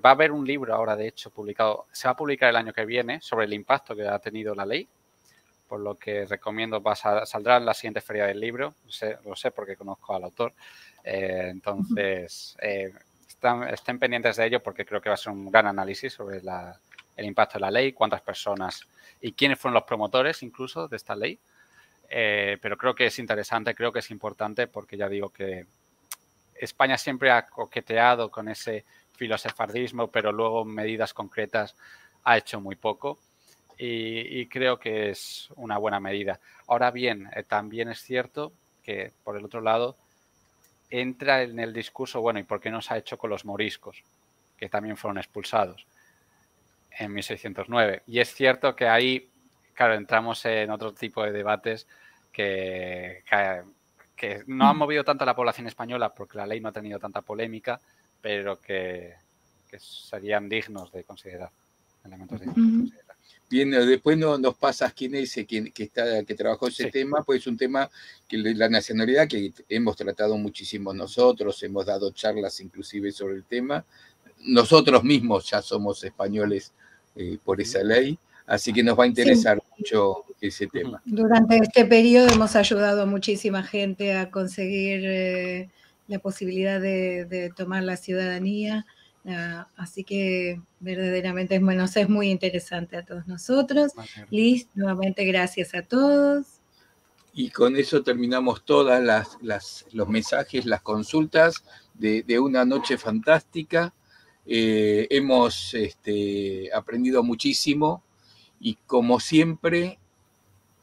C: Va a haber un libro ahora, de hecho, publicado, se va a publicar el año que viene sobre el impacto que ha tenido la ley, por lo que recomiendo, saldrá en la siguiente feria del libro, lo sé porque conozco al autor, entonces estén pendientes de ello porque creo que va a ser un gran análisis sobre el impacto de la ley, cuántas personas y quiénes fueron los promotores incluso de esta ley, pero creo que es interesante, creo que es importante porque ya digo que España siempre ha coqueteado con ese filosefardismo, pero luego medidas concretas ha hecho muy poco y creo que es una buena medida. Ahora bien, también es cierto que, por el otro lado, entra en el discurso, bueno, ¿y por qué no se ha hecho con los moriscos, que también fueron expulsados en 1609? Y es cierto que ahí, claro, entramos en otro tipo de debates que no han movido tanto a la población española porque la ley no ha tenido tanta polémica, pero que que serían dignos de considerar, elementos dignos de considerar.
A: Bien, después nos pasas quién es que trabajó ese tema, pues es un tema que la nacionalidad que hemos tratado muchísimo nosotros, hemos dado charlas inclusive sobre el tema. Nosotros mismos ya somos españoles por esa ley, así que nos va a interesar mucho ese tema.
B: Durante este periodo hemos ayudado a muchísima gente a conseguir la posibilidad de tomar la ciudadanía. Así que verdaderamente nos es muy interesante a todos nosotros. Liz, nuevamente gracias a todos.
A: Y con eso terminamos todas los mensajes, las consultas de una noche fantástica. Hemos aprendido muchísimo y como siempre,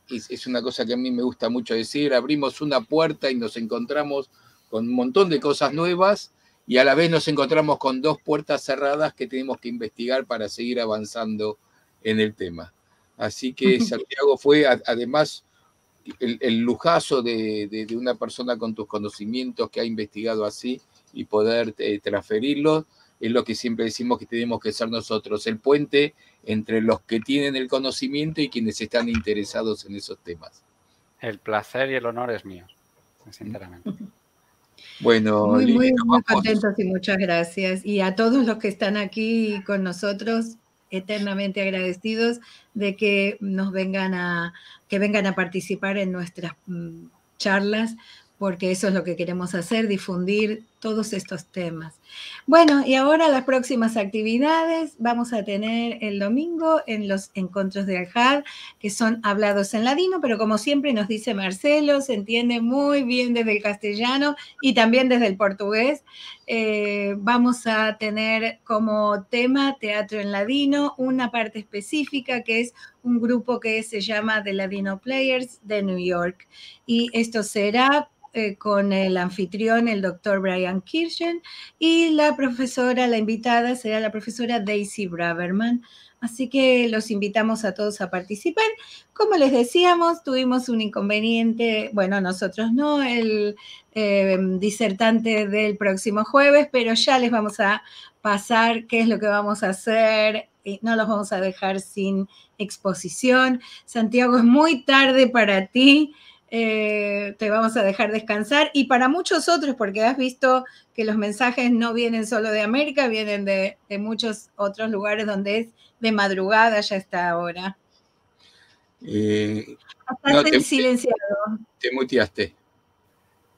A: es una cosa que a mí me gusta mucho decir, abrimos una puerta y nos encontramos con un montón de cosas nuevas y a la vez nos encontramos con 2 puertas cerradas que tenemos que investigar para seguir avanzando en el tema. Así que Santiago fue además el lujazo de una persona con tus conocimientos que ha investigado así y poder transferirlos. Es lo que siempre decimos que tenemos que ser nosotros, el puente entre los que tienen el conocimiento y quienes están interesados en esos temas.
C: El placer y el honor es mío, sinceramente.
A: Bueno,
B: muy contentos y muchas gracias. Y a todos los que están aquí con nosotros, eternamente agradecidos de que vengan a participar en nuestras charlas, porque eso es lo que queremos hacer, difundir todos estos temas. Bueno, y ahora las próximas actividades vamos a tener el domingo en los encuentros de Al-Had, que son hablados en ladino, pero como siempre nos dice Marcelo, se entiende muy bien desde el castellano y también desde el portugués. Vamos a tener como tema teatro en ladino, una parte específica que es un grupo que se llama The Ladino Players de New York. Y esto será con el anfitrión, el doctor Brian Kirchen, y la invitada será la profesora Daisy Braverman. Así que los invitamos a todos a participar. Como les decíamos, tuvimos un inconveniente, bueno, nosotros no, el disertante del próximo jueves, pero ya les vamos a pasar qué es lo que vamos a hacer y no los vamos a dejar sin exposición. Santiago, es muy tarde para ti. Te vamos a dejar descansar y para muchos otros, porque has visto que los mensajes no vienen solo de América, vienen de muchos otros lugares donde es de madrugada ya está ahora. Estás silenciado.
A: Te muteaste.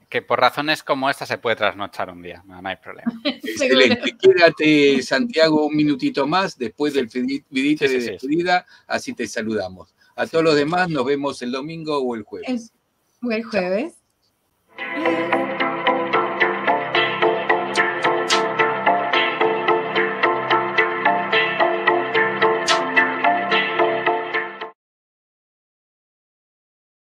C: Que por razones como esta se puede trasnochar un día, no hay problema.
A: Excelente. Quédate, Santiago, un minutito más después del vidito de despedida, así te saludamos. A todos los demás nos vemos el domingo o el jueves.
B: O el jueves.